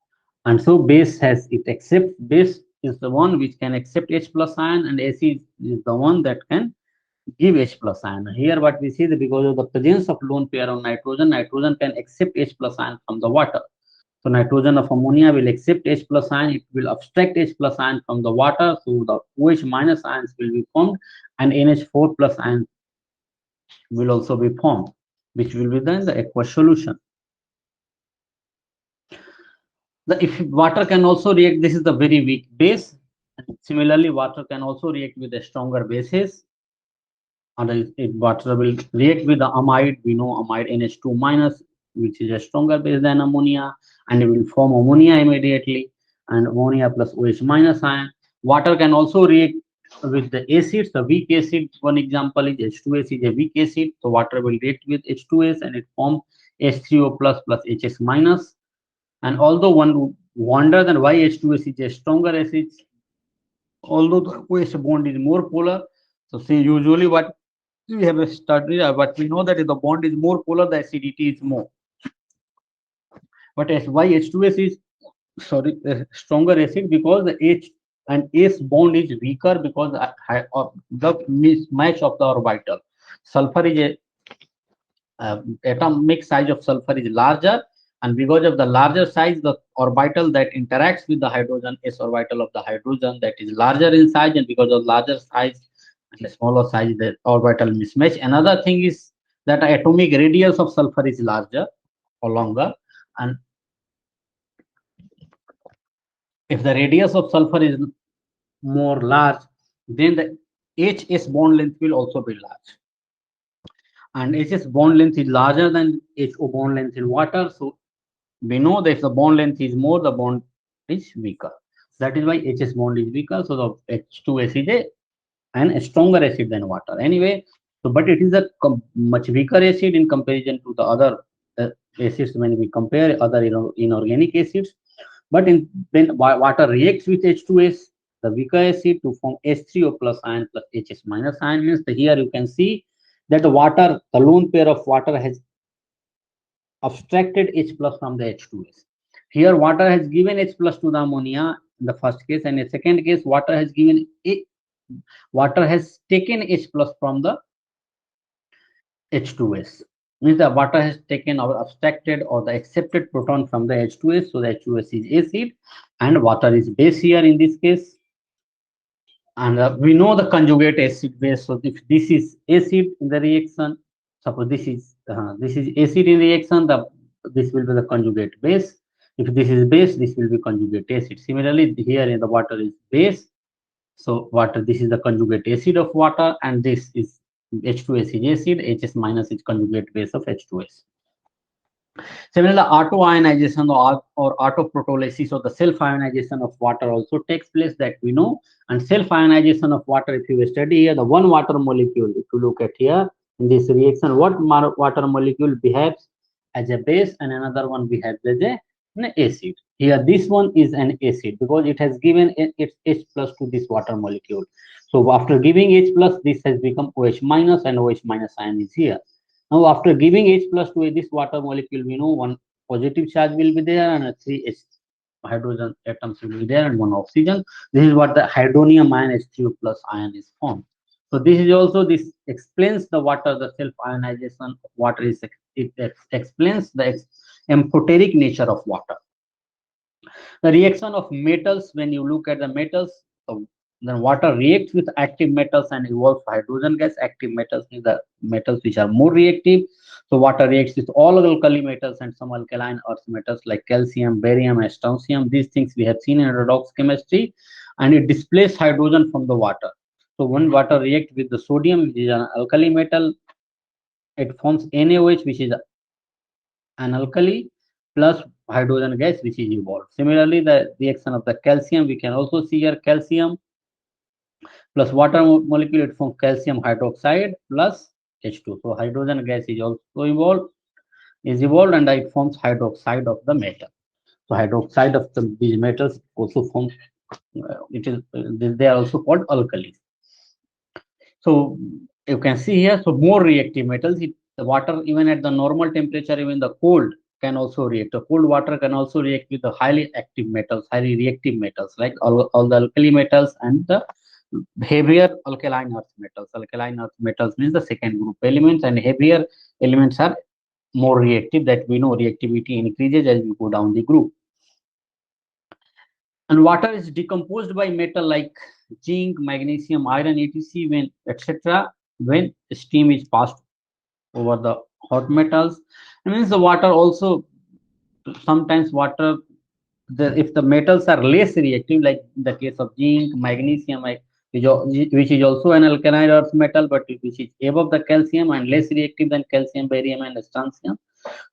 S2: And so base has, it accepts, base is the one which can accept H plus ion, and acid is the one that can give H plus ion. Here what we see, that because of the presence of lone pair of nitrogen, nitrogen can accept H plus ion from the water. So nitrogen of ammonia will accept H plus ion, it will abstract H plus ion from the water, so the OH minus ions will be formed, and NH4 plus ion will also be formed, which will be then the aqueous solution. If water can also react, this is the very weak base. Similarly, water can also react with the stronger bases. And if water will react with the amide, we know amide NH2 minus, which is a stronger base than ammonia, and it will form ammonia immediately, and ammonia plus OH minus ion. Water can also react with the acids, the weak acid. One example is H2S is a weak acid, so water will react with H2S and it forms H3O plus plus HS minus. And although one would wonder then why H2S is a stronger acid, although the OH bond is more polar. So see, usually what we have studied, but we know that if the bond is more polar, the acidity is more. But as why H2S is stronger acid, because the H and S bond is weaker, because of the mismatch of the orbital. Sulfur is a atomic size of sulfur is larger, and because of the larger size, the orbital that interacts with the hydrogen, S orbital of the hydrogen, that is larger in size, and because of larger size and the smaller size, the orbital mismatch. Another thing is that atomic radius of sulfur is larger or longer, and if the radius of sulfur is more large, then the HS bond length will also be large. And HS bond length is larger than HO bond length in water. So we know that if the bond length is more, the bond is weaker. That is why HS bond is weaker. So the H2S is a stronger acid than water. Anyway, so but it is a much weaker acid in comparison to the other acids when we compare other inorganic acids. But when water reacts with H2S, the weaker acid, to form H3O plus ion plus HS minus ion, means here you can see that the water, the lone pair of water has abstracted H plus from the H2S. Here water has given H plus to the ammonia in the first case, and in the second case water has taken H plus from the H2S. Means the water has taken or abstracted or the accepted proton from the H2S, so the H2S is acid and water is base here in this case. And we know the conjugate acid base. So if this is acid in the reaction, suppose this is acid in reaction, this will be the conjugate base. If this is base, this will be conjugate acid. Similarly, here in the water is base. So water, this is the conjugate acid of water, and this is H2S is acid, HS minus is conjugate base of H2S. Similarly, autoionization or autoprotolysis, or the self-ionization of water also takes place, that we know. And self-ionization of water, if you study here, the one water molecule, if you look at here in this reaction, what water molecule behaves as a base and another one behaves as an acid. Here, this one is an acid because it has given its H plus to this water molecule. So after giving H plus, this has become OH minus, and OH minus ion is here. Now, after giving H plus to this water molecule, we know one positive charge will be there and 3 H hydrogen atoms will be there and one oxygen. This is what the hydronium ion H3O plus ion is formed. So this is also, this explains the water, the self ionization of water is, it explains the amphoteric nature of water. The reaction of metals, when you look at the metals, so then water reacts with active metals and evolves hydrogen gas. Active metals means the metals which are more reactive. So water reacts with all alkali metals and some alkaline earth metals like calcium, barium, and strontium. These things we have seen in redox chemistry, and it displaces hydrogen from the water. So when water reacts with the sodium, which is an alkali metal, it forms NaOH, which is an alkali, plus hydrogen gas, which is evolved. Similarly, the reaction of the calcium, we can also see here calcium plus water molecule, it forms calcium hydroxide plus H2. So hydrogen gas is also evolved, and it forms hydroxide of the metal. So hydroxide of these metals also form, they are also called alkalis. So you can see here, so more reactive metals, the water even at the normal temperature, even the cold can also react. The cold water can also react with the highly active metals, highly reactive metals, like all the alkali metals and the heavier alkaline earth metals. Alkaline earth metals means the second group elements, and heavier elements are more reactive, that we know reactivity increases as we go down the group. And water is decomposed by metal like zinc, magnesium, iron, etc. when etc. when steam is passed over the hot metals. It means the water also, sometimes water, if the metals are less reactive, like in the case of zinc, magnesium, which is also an alkaline earth metal, but which is above the calcium and less reactive than calcium, barium, and strontium.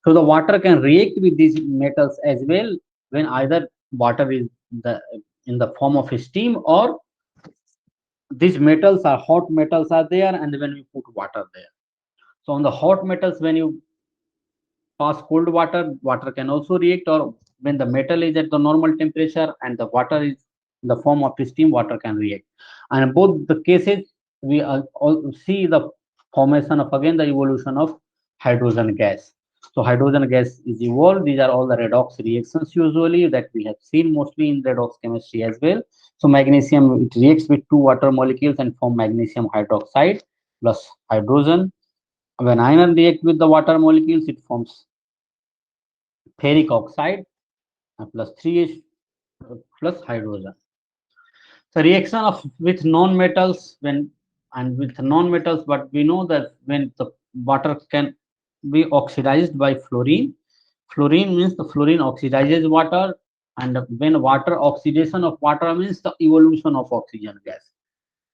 S2: So the water can react with these metals as well, when either water is the in the form of steam, or these metals are hot metals are there, and when we put water there. So on the hot metals, when you pass cold water, water can also react, or when the metal is at the normal temperature and the water is in the form of steam, water can react. And in both the cases, we all see the formation of, again, the evolution of hydrogen gas. So hydrogen gas is evolved. These are all the redox reactions usually that we have seen mostly in redox chemistry as well. So magnesium, it reacts with two water molecules and form magnesium hydroxide plus hydrogen. When iron reacts with the water molecules, it forms ferric oxide plus 3H plus hydrogen. So reaction of with non-metals, when and with non-metals, but we know that when the water can be oxidized by fluorine. Fluorine means the fluorine oxidizes water, and when water oxidation of water means the evolution of oxygen gas.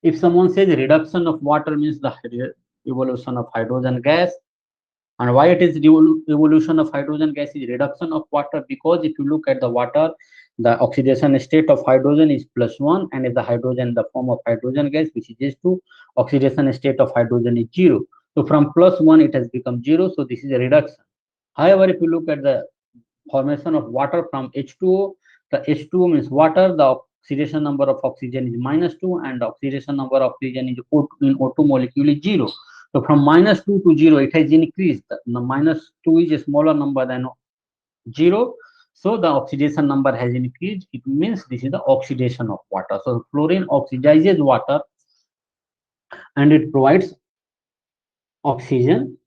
S2: If someone says reduction of water means the evolution of hydrogen gas. And why it is evolution of hydrogen gas is reduction of water? Because if you look at the water, the oxidation state of hydrogen is +1, and if the hydrogen in the form of hydrogen gas, which is H2, oxidation state of hydrogen is 0. So from +1 it has become 0. So this is a reduction. However, if you look at the formation of water from H2O, the H2O means water, the oxidation number of oxygen is -2, and the oxidation number of oxygen is in O2 molecule is 0. So from -2 to 0, it has increased. The -2 is a smaller number than 0. So the oxidation number has increased. It means this is the oxidation of water. So fluorine oxidizes water and it provides oxygen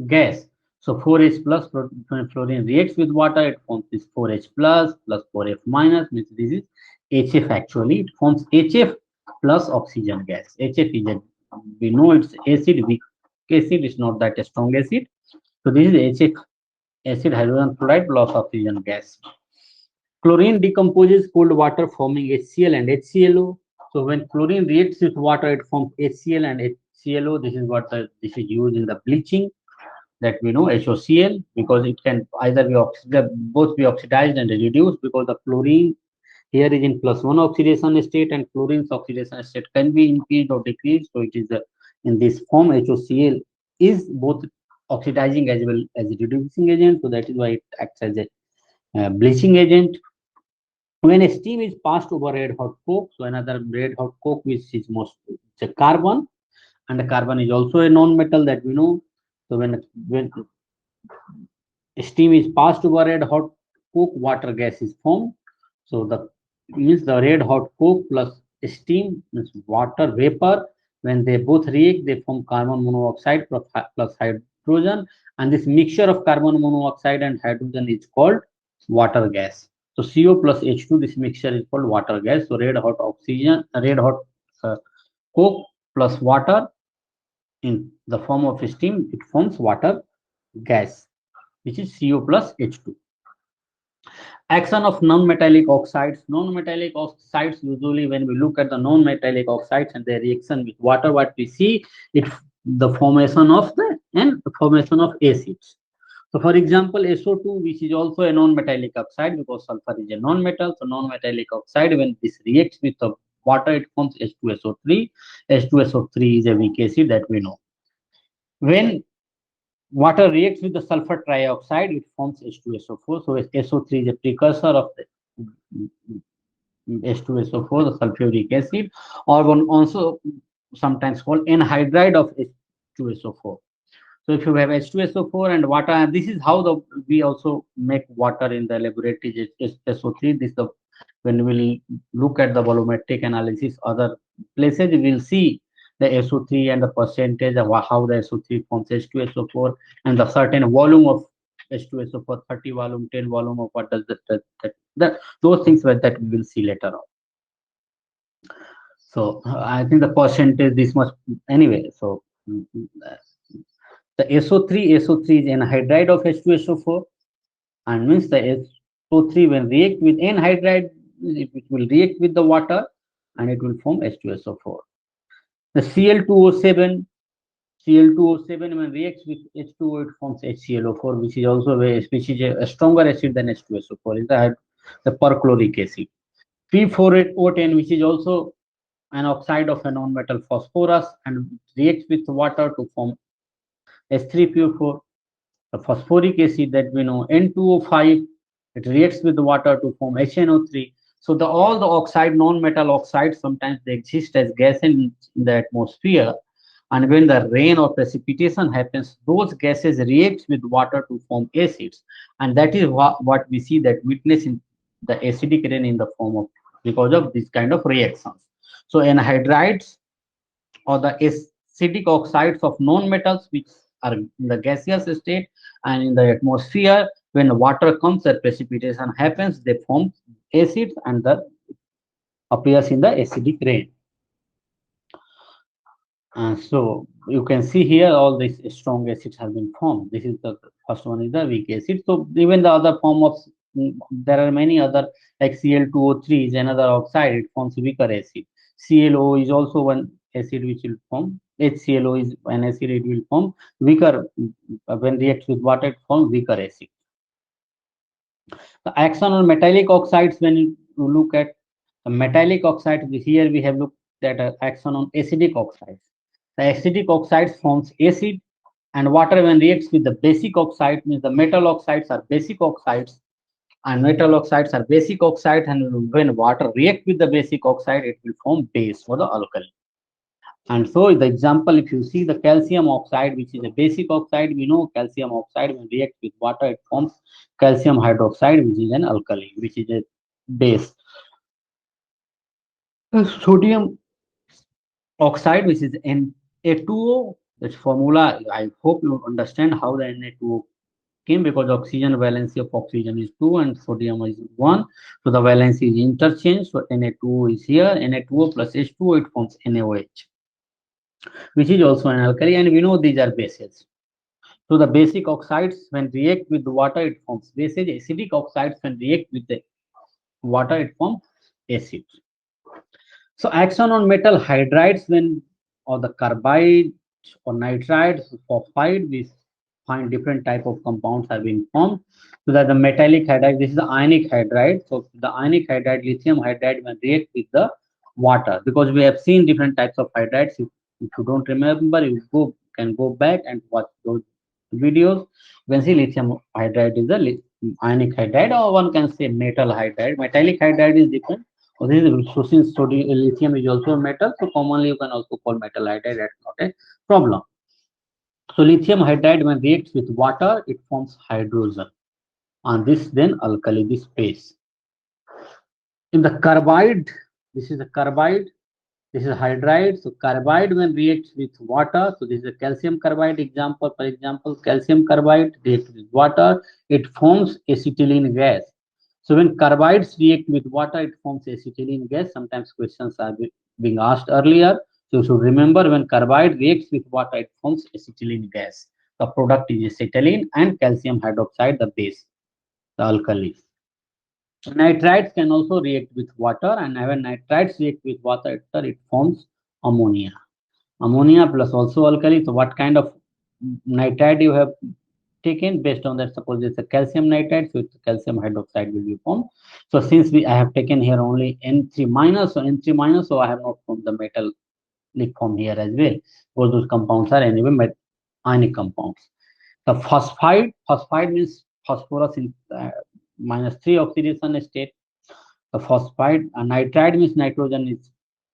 S2: gas. So 4H plus, when fluorine reacts with water, it forms this 4H plus 4F minus, means this is HF actually. It forms HF plus oxygen gas. HF is a, we know it's acid, weak acid, is not that a strong acid. So this is HF, acid hydrogen fluoride plus oxygen gas. Chlorine decomposes cold water forming HCl and HClO. So when chlorine reacts with water, it forms HCl and HClO. This is what this is used in the bleaching, that we know HOCl, because it can either be both be oxidized and reduced, because the chlorine here is in +1 oxidation state, and chlorine's oxidation state can be increased or decreased. So it is in this form, HOCl is both oxidizing as well as reducing agent. So that is why it acts as a bleaching agent. When steam is passed over red hot coke, so another red hot coke, which is most, it's a carbon, and the carbon is also a non-metal that we know. So when steam is passed over red hot coke, water gas is formed. So the means the red hot coke plus steam means water vapor When they both react, they form carbon monoxide plus hydrogen, and this mixture of carbon monoxide and hydrogen is called water gas. So CO plus H2, this mixture is called water gas. So red hot oxygen, red hot uh, coke plus water in the form of steam, it forms water gas, which is CO plus H2. Action of non-metallic oxides. Non-metallic oxides, usually when we look at the non-metallic oxides and their reaction with water, what we see, it the formation of the formation of acids. So for example, SO2, which is also a non-metallic oxide because sulfur is a non-metal. So non-metallic oxide, when this reacts with the water, it forms H2SO3. H2SO3 is a weak acid that we know. When water reacts with the sulfur trioxide, it forms H2SO4. So SO3 is a precursor of the H2SO4, the sulfuric acid, or one also sometimes called anhydride of H2SO4. So if you have H2SO4 and water, and this is how we also make water in the laboratory, SO3. This the when we'll look at the volumetric analysis, other places we will see the SO3 and the percentage of how the SO3 forms H2SO4 and the certain volume of H2SO4, 30 volume, 10 volume of what does that those things that we will see later on. So I think the percentage this much anyway. So the SO3 is anhydride of H2SO4, and means the SO3 when react with anhydride, it will react with the water and it will form H2SO4. The Cl2O7 when reacts with H2O, it forms HClO4, which is also which is a stronger acid than H2SO4, is the perchloric acid. P4O10, which is also an oxide of a non-metal phosphorus and reacts with water to form H3PO4. The phosphoric acid that we know, N2O5, it reacts with the water to form HNO3. So all the oxide, non-metal oxides, sometimes they exist as gas in the atmosphere. And when the rain or precipitation happens, those gases react with water to form acids. And that is what we see that witness in the acidic rain in the form of, because of this kind of reactions. So anhydrides or the acidic oxides of non-metals, which are in the gaseous state and in the atmosphere, when water comes and precipitation happens, they form acids and that appears in the acidic rain. So you can see here all these strong acids have been formed. This is the first one is the weak acid. So even the other form of, there are many other, like Cl2O3 is another oxide, it forms weaker acid. ClO is also one acid which will form. HClO is an acid, it will form weaker, when reacts with water, it forms weaker acid. The action on metallic oxides, when you look at the metallic oxides, here we have looked at action on acidic oxides. The acidic oxides forms acid, and water when reacts with the basic oxide, means the metal oxides are basic oxides, and metal oxides are basic oxides, and when water reacts with the basic oxide, it will form base for the alkali. And so the example, if you see the calcium oxide, which is a basic oxide, we know calcium oxide when reacts with water, it forms calcium hydroxide, which is an alkali, which is a base. Sodium oxide, which is Na2O, that formula, I hope you understand how the Na2O came, because oxygen valency of oxygen is 2 and sodium is 1. So the valency is interchanged. So Na2O is here, Na2O plus H2O, it forms NaOH, which is also an alkali, and we know these are bases. So the basic oxides when react with the water, it forms bases. Acidic oxides when react with the water, it forms acid. So action on metal hydrides, when or the carbide or nitrides, phosphide, we find different type of compounds are being formed. So that the metallic hydride, this is the ionic hydride. So the ionic hydride, lithium hydride, when react with the water, because we have seen different types of hydrides. If you don't remember, you can go back and watch those videos. You can see lithium hydride is the ionic hydride, or one can say metal hydride. Metallic hydride is different. So this is, since lithium is also a metal, so commonly you can also call metal hydride. That's not a problem. So lithium hydride when reacts with water, it forms hydrogen, and this then alkali, this base. In the carbide, this is a carbide. This is hydride. So carbide when reacts with water. So this is a calcium carbide example. For example, calcium carbide reacts with water. It forms acetylene gas. So when carbides react with water, it forms acetylene gas. Sometimes questions are being asked earlier. So you should remember when carbide reacts with water, it forms acetylene gas. The product is acetylene and calcium hydroxide, the base, the alkali. Nitrites can also react with water, and when nitrites react with water, it forms ammonia. Ammonia plus also alkali. So what kind of nitrite you have taken? Based on that, suppose it's a calcium nitride, so it's calcium hydroxide will be formed. So since I have taken here only N3 minus, so N3 minus, so I have not formed the metallic form here as well. All those compounds are anyway ionic compounds. The phosphide means phosphorus in -3 oxidation state. The phosphide nitride means nitrogen is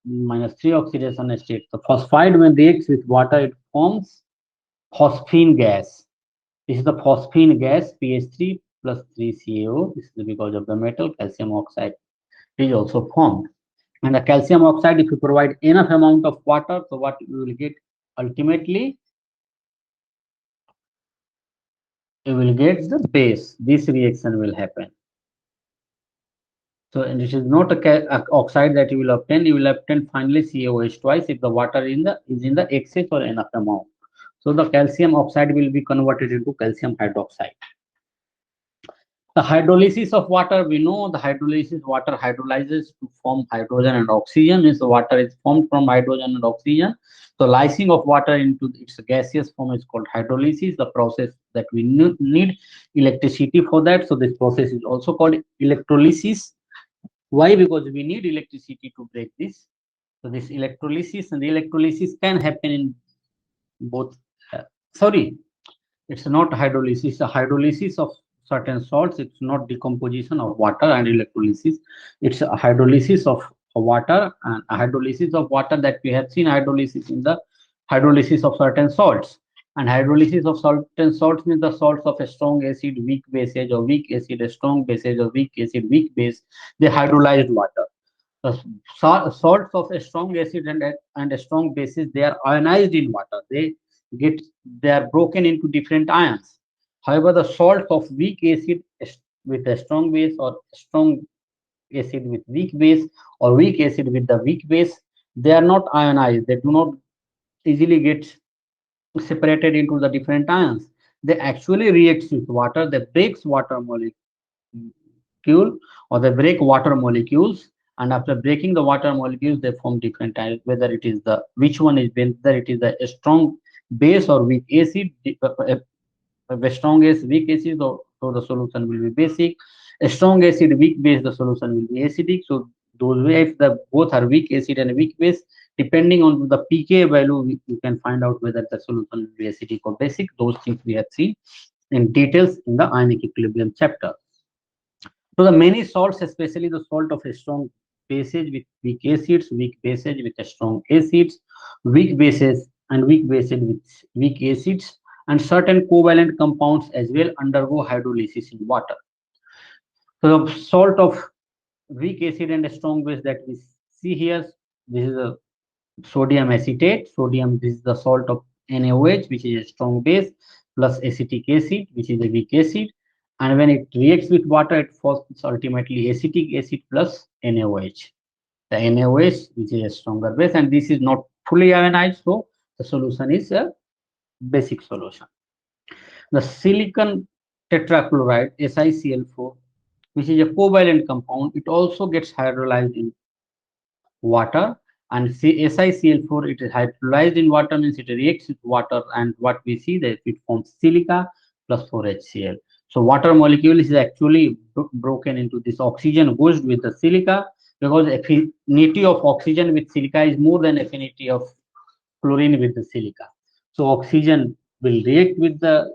S2: -3 oxidation state. The phosphide when reacts with water, it forms phosphine gas. This is the phosphine gas, pH 3 plus 3CaO. This is because of the metal calcium oxide is also formed. And the calcium oxide, if you provide enough amount of water, so what you will get ultimately, you will get the base. This reaction will happen. So and it is not a oxide that you will obtain. You will obtain finally CaOH twice if the water is in the excess or enough amount. So the calcium oxide will be converted into calcium hydroxide. The hydrolysis of water, we know the hydrolysis, water hydrolyzes to form hydrogen and oxygen. Means the water is formed from hydrogen and oxygen. So lysing of water into its gaseous form is called hydrolysis, the process that we need electricity for that. So this process is also called electrolysis. Why? Because we need electricity to break this. So this electrolysis, and the electrolysis can happen in both. Sorry, it's not hydrolysis. It's a hydrolysis of certain salts. It's not decomposition of water and electrolysis. It's a hydrolysis of water, and a hydrolysis of water that we have seen hydrolysis in the hydrolysis of certain salts. And hydrolysis of certain salts means the salts of a strong acid, weak basage, or weak acid, a strong basage, or weak acid, weak base. They hydrolyzed water. The salts of a strong acid and a strong bases, they are ionized in water. Get they are broken into different ions. However, the salts of weak acid with a strong base, or strong acid with weak base, or weak acid with the weak base, they are not ionized. They do not easily get separated into the different ions. They actually react with water. They breaks water molecule, or they break water molecules, and after breaking the water molecules, they form different ions. Whether it is the which one is whether it is a strong base or weak acid. A strong acid, weak acid, so the solution will be basic. A strong acid, weak base, the solution will be acidic. So those way, if the both are weak acid and weak base, depending on the pK value, you can find out whether the solution will be acidic or basic. Those things we have seen in details in the ionic equilibrium chapter. So the many salts, especially the salt of a strong bases with weak acids, weak bases with a strong acids, weak bases and weak bases with weak acids, and certain covalent compounds as well undergo hydrolysis in water. So the salt of weak acid and a strong base that we see here, this is a sodium acetate. Sodium, this is the salt of NaOH, which is a strong base, plus acetic acid, which is a weak acid. And when it reacts with water, it forms ultimately acetic acid plus NaOH. The NaOH, which is a stronger base, and this is not fully ionized, so the solution is a basic solution. The silicon tetrachloride, SiCl4, which is a covalent compound, it also gets hydrolyzed in water. And SiCl4, it is hydrolyzed in water, means it reacts with water, and what we see that it forms silica plus 4HCl. So water molecule is actually broken into this. Oxygen goes with the silica, because affinity of oxygen with silica is more than affinity of chlorine with the silica. So oxygen will react with the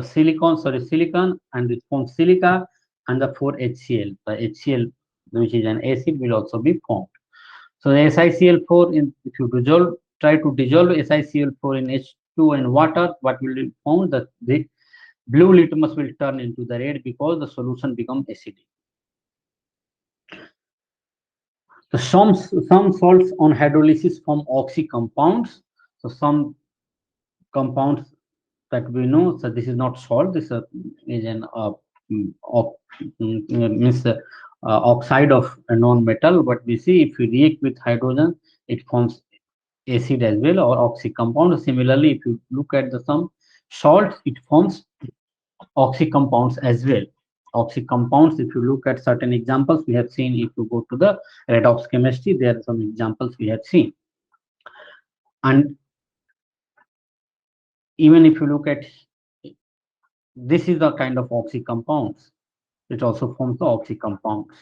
S2: silicon, and it forms silica, and the 4HCl, the HCl, which is an acid, will also be formed. So the SiCl4, if you try to dissolve SiCl4 in H2 and water, what will be found? That the blue litmus will turn into the red, because the solution becomes acidic. So some salts on hydrolysis form oxy compounds. So some compounds that we know. So this is not salt. This is an means oxide of a non-metal. But we see if you react with hydrogen, it forms acid as well or oxy compound. Similarly, if you look at the some salts, it forms oxy compounds as well. Oxy compounds, if you look at certain examples we have seen, if you go to the redox chemistry, there are some examples we have seen. And even if you look at this is the kind of oxy compounds, it also forms the oxy compounds.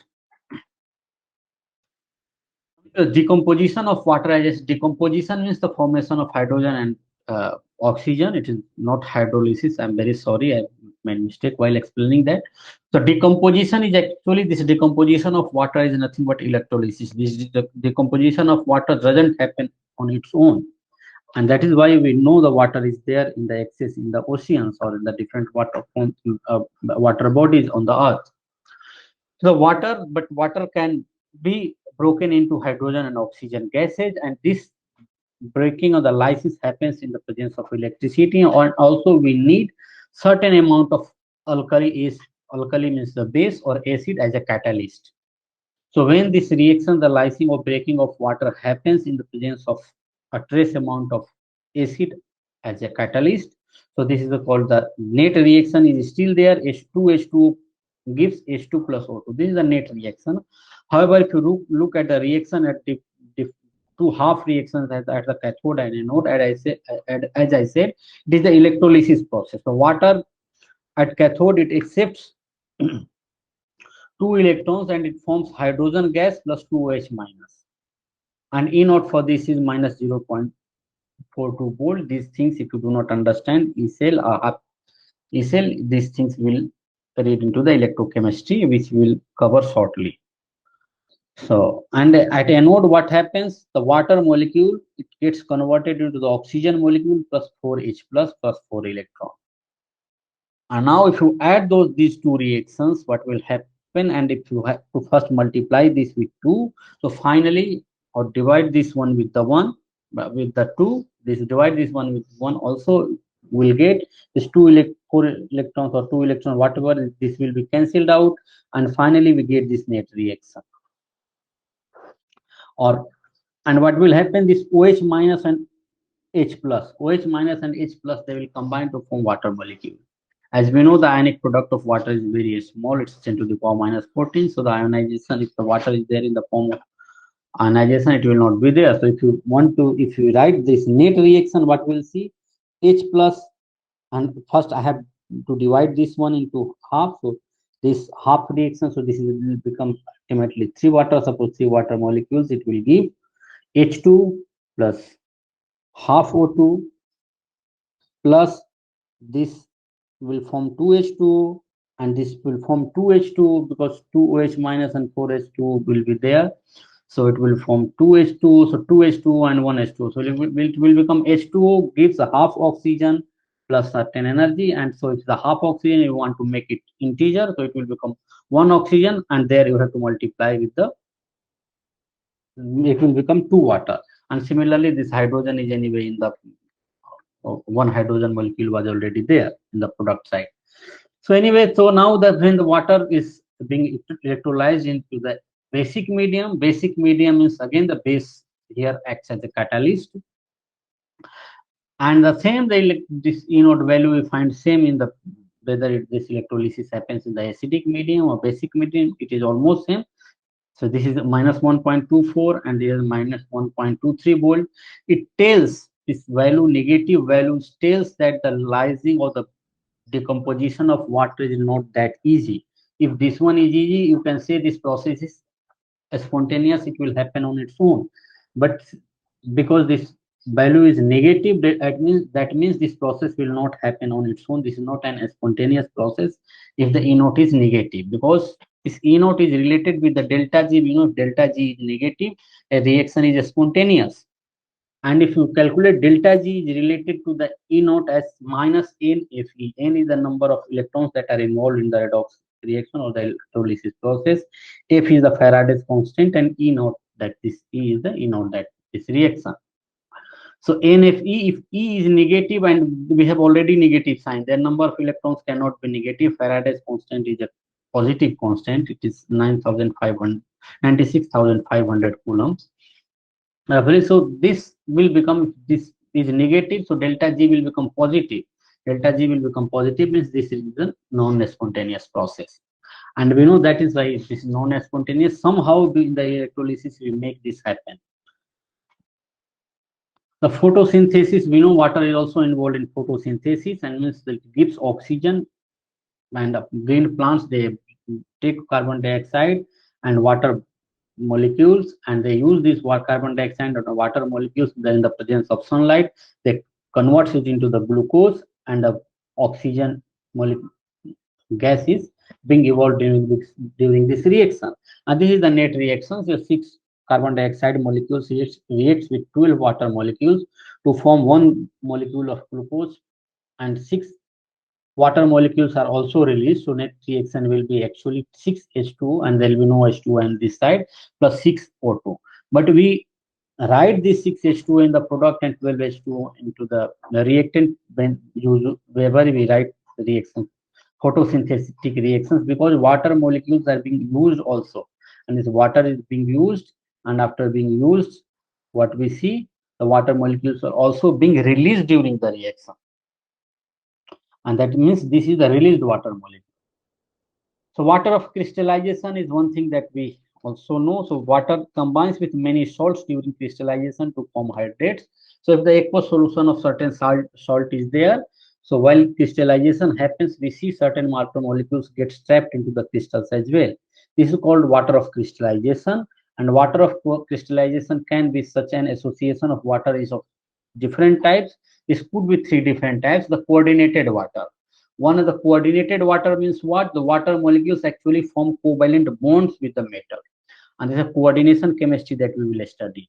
S2: Decomposition of water as decomposition means the formation of hydrogen and oxygen. It is not hydrolysis. I'm very sorry, I made mistake while explaining that. So decomposition is actually this decomposition of water is nothing but electrolysis. This decomposition of water doesn't happen on its own, and that is why we know the water is there in the excess in the oceans or in the different water bodies on the earth. The water, but water can be broken into hydrogen and oxygen gases, and this breaking of the lysis happens in the presence of electricity. And also we need certain amount of alkali. Is alkali means the base or acid as a catalyst. So when this reaction, the lysing or breaking of water happens in the presence of a trace amount of acid as a catalyst. So this is called the net reaction is still there. H2 gives H2 plus O2. This is the net reaction. However, if you look at the reaction at the two half reactions at the cathode and anode, as I said, it is the electrolysis process. So water at cathode, it accepts two electrons and it forms hydrogen gas plus 2OH minus. And E naught for this is minus 0.42 volt. These things, if you do not understand E cell, these things will read into the electrochemistry, which we will cover shortly. So, and at anode, what happens? The water molecule, it gets converted into the oxygen molecule plus 4H plus 4 electron. And now if you add these two reactions, what will happen? And if you have to first multiply this with 2, so finally, or divide this one with the 1, with the 2, this divide this one with 1 also will get this 4 electrons or 2 electrons, whatever, this will be cancelled out, and finally we get this net reaction. And what will happen, this OH minus and H plus, OH minus and H plus, they will combine to form water molecule. As we know, the ionic product of water is very small, it's 10 to the power minus 14. So the ionization, if the water is there in the form of ionization, it will not be there. So if you write this net reaction, what we'll see, H plus, and first I have to divide this one into half. So this half reaction, so this will become ultimately 3 water. Suppose 3 water molecules, it will give H2 plus half O2 plus this will form 2H2, and this will form 2H2 because 2OH minus and 4H2 will be there. So it will form 2H2, so 2H2 and 1H2. So it will become H2O gives a half oxygen plus certain energy, and so if the half oxygen you want to make it integer, so it will become 1 oxygen, and there you have to multiply with it will become 2 water. And similarly, this hydrogen is anyway in the one hydrogen molecule was already there in the product side. So anyway, so now that when the water is being electrolyzed into the basic medium is again the base here acts as a catalyst, and the same this E naught value we find same in the whether this electrolysis happens in the acidic medium or basic medium, it is almost same. So this is minus 1.24 and this is minus 1.23 volt. It tells this value, negative values tells that the lysing or the decomposition of water is not that easy. If this one is easy, you can say this process is spontaneous, it will happen on its own. But because this value is negative, that means this process will not happen on its own. This is not an spontaneous process if the E naught is negative, because this E naught is related with the delta G. We know if delta G is negative, a reaction is spontaneous. And if you calculate delta G is related to the E naught as minus NFE. N is the number of electrons that are involved in the redox reaction or the electrolysis process. F is the Faraday's constant, and E naught that this E is the inert, that this reaction. So NFE, if E is negative and we have already negative sign, their number of electrons cannot be negative. Faraday's constant is a positive constant. It is 96,500 coulombs. So this will become, this is negative, so delta G will become positive. Delta G will become positive means this is the non-spontaneous process. And we know that is why this is non-spontaneous. Somehow in the electrolysis we make this happen. The photosynthesis, we know water is also involved in photosynthesis, and means that it gives oxygen, and green plants, they take carbon dioxide and water molecules, and they use this carbon dioxide and water molecules. Then in the presence of sunlight, they converts it into the glucose, and the oxygen molecule gas is being evolved during this reaction. And this is the net reaction. So 6 carbon dioxide molecules reacts with 12 water molecules to form 1 molecule of glucose, and 6 water molecules are also released. So net reaction will be actually 6 H2, and there will be no H2 on this side, plus 6 O2. But we write this 6 H2 in the product and 12 H2 into the reactant when wherever we write the reaction, photosynthetic reactions, because water molecules are being used also, and this water is being used, and after being used, what we see, the water molecules are also being released during the reaction, and that means this is the released water molecule. So water of crystallization is one thing that we also know. So water combines with many salts during crystallization to form hydrates. So if the aqueous solution of certain salt is there, so while crystallization happens, we see certain macromolecules get trapped into the crystals as well. This is called water of crystallization. And water of crystallization can be such an association of water is of different types. This could be 3 different types. The coordinated water. One of the coordinated water means what? The water molecules actually form covalent bonds with the metal. And this is a coordination chemistry that we will study.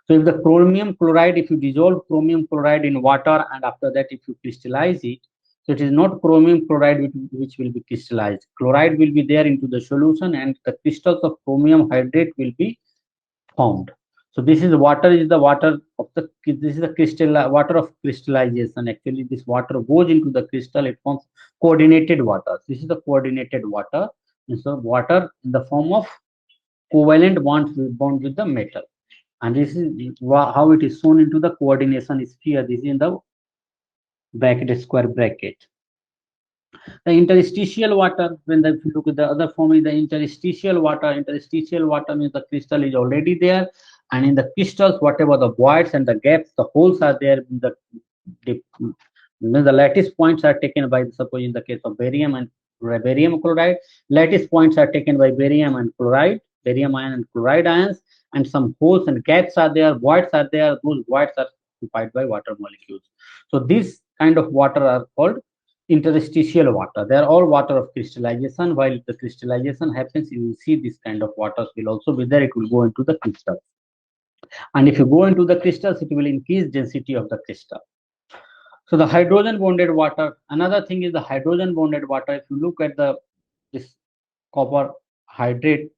S2: So if the chromium chloride, if you dissolve chromium chloride in water, and after that if you crystallize it, so it is not chromium chloride which will be crystallized. Chloride will be there into the solution, and the crystals of chromium hydrate will be formed. So this is the water of the, this is the water of crystallization. Actually this water goes into the crystal, it forms coordinated water. This is the coordinated water. So water in the form of covalent bonds with the metal. And this is how it is shown into the coordination sphere. This is in the bracket, square bracket. The interstitial water, if you look at the other form, is the interstitial water. Interstitial water means the crystal is already there, and in the crystals, whatever the voids and the gaps, the holes are there. The lattice points are taken by, suppose in the case of barium and barium chloride, lattice points are taken by barium and chloride, barium ion and chloride ions, and some holes and gaps are there, voids are there. Those voids are occupied by water molecules. So this kind of water are called interstitial water. They are all water of crystallization. While the crystallization happens, you will see this kind of waters will also be there. It will go into the crystals, and if you go into the crystals, it will increase density of the crystal. So the hydrogen bonded water. Another thing is the hydrogen bonded water. If you look at this copper hydrate,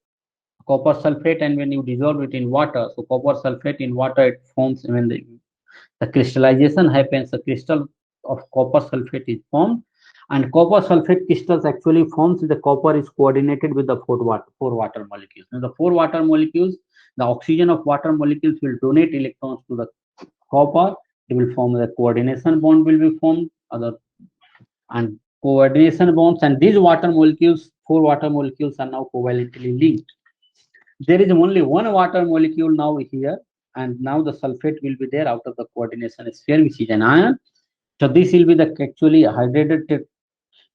S2: copper sulfate, and when you dissolve it in water, so copper sulfate in water, it forms, when the crystallization happens, the crystal of copper sulfate is formed, and copper sulfate crystals actually forms the copper is coordinated with the four water molecules. Now the 4 water molecules, the oxygen of water molecules will donate electrons to the copper. It will form the coordination bond will be formed, and coordination bonds, and these water molecules, 4 water molecules, are now covalently linked. There is only 1 water molecule now here, and now the sulfate will be there out of the coordination sphere, which is an ion. So this will be the actually hydrated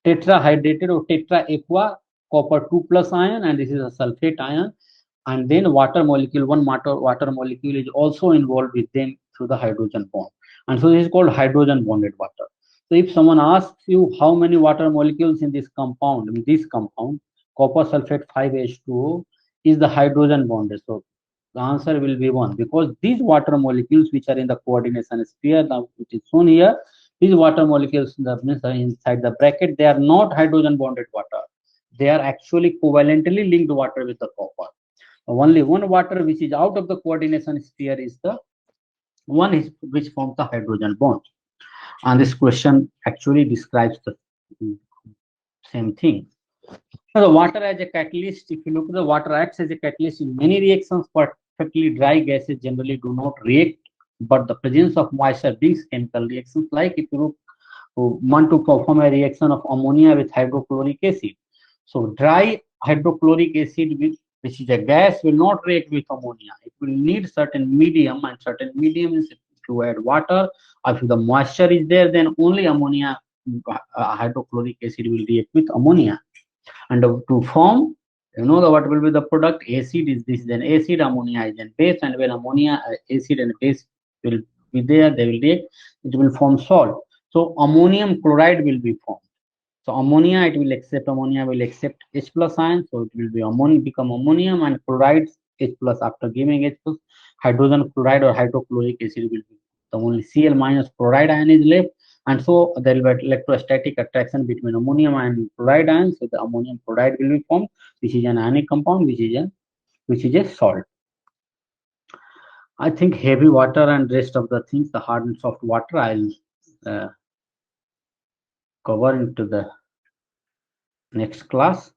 S2: tetrahydrated or tetra aqua copper 2 plus ion, and this is a sulfate ion. And then water molecule, 1 water molecule is also involved with them through the hydrogen bond. And so this is called hydrogen bonded water. So if someone asks you how many water molecules in this compound, copper sulfate 5H2O is the hydrogen bonded. So the answer will be 1, because these water molecules which are in the coordination sphere, now which is shown here, these water molecules inside the bracket, they are not hydrogen bonded water. They are actually covalently linked water with the copper. Only one water which is out of the coordination sphere is the one is which forms the hydrogen bond. And this question actually describes the same thing. Now, the water as a catalyst, if you look at the water acts as a catalyst in many reactions, perfectly dry gases generally do not react, but the presence of moisture brings chemical reactions. Like if you want to perform a reaction of ammonia with hydrochloric acid. So dry hydrochloric acid, which is a gas, will not react with ammonia. It will need certain medium, and certain medium is if you add water, or if the moisture is there, then only ammonia, hydrochloric acid will react with ammonia. And to form, what will be the product? Acid is this, then acid, ammonia is then base, and when ammonia, acid and base will be there, they will react, it will form salt. So ammonium chloride will be formed. So ammonia, it will accept, ammonia will accept H plus ion, so it will be ammonia, become ammonium, and chloride H plus, after giving H plus, hydrogen chloride or hydrochloric acid will be the only Cl minus chloride ion is left, and so there will be electrostatic attraction between ammonium and chloride ion. So the ammonium chloride will be formed, which is an ionic compound, which is a salt. I think heavy water and rest of the things, the hard and soft water, I'll cover into the next class.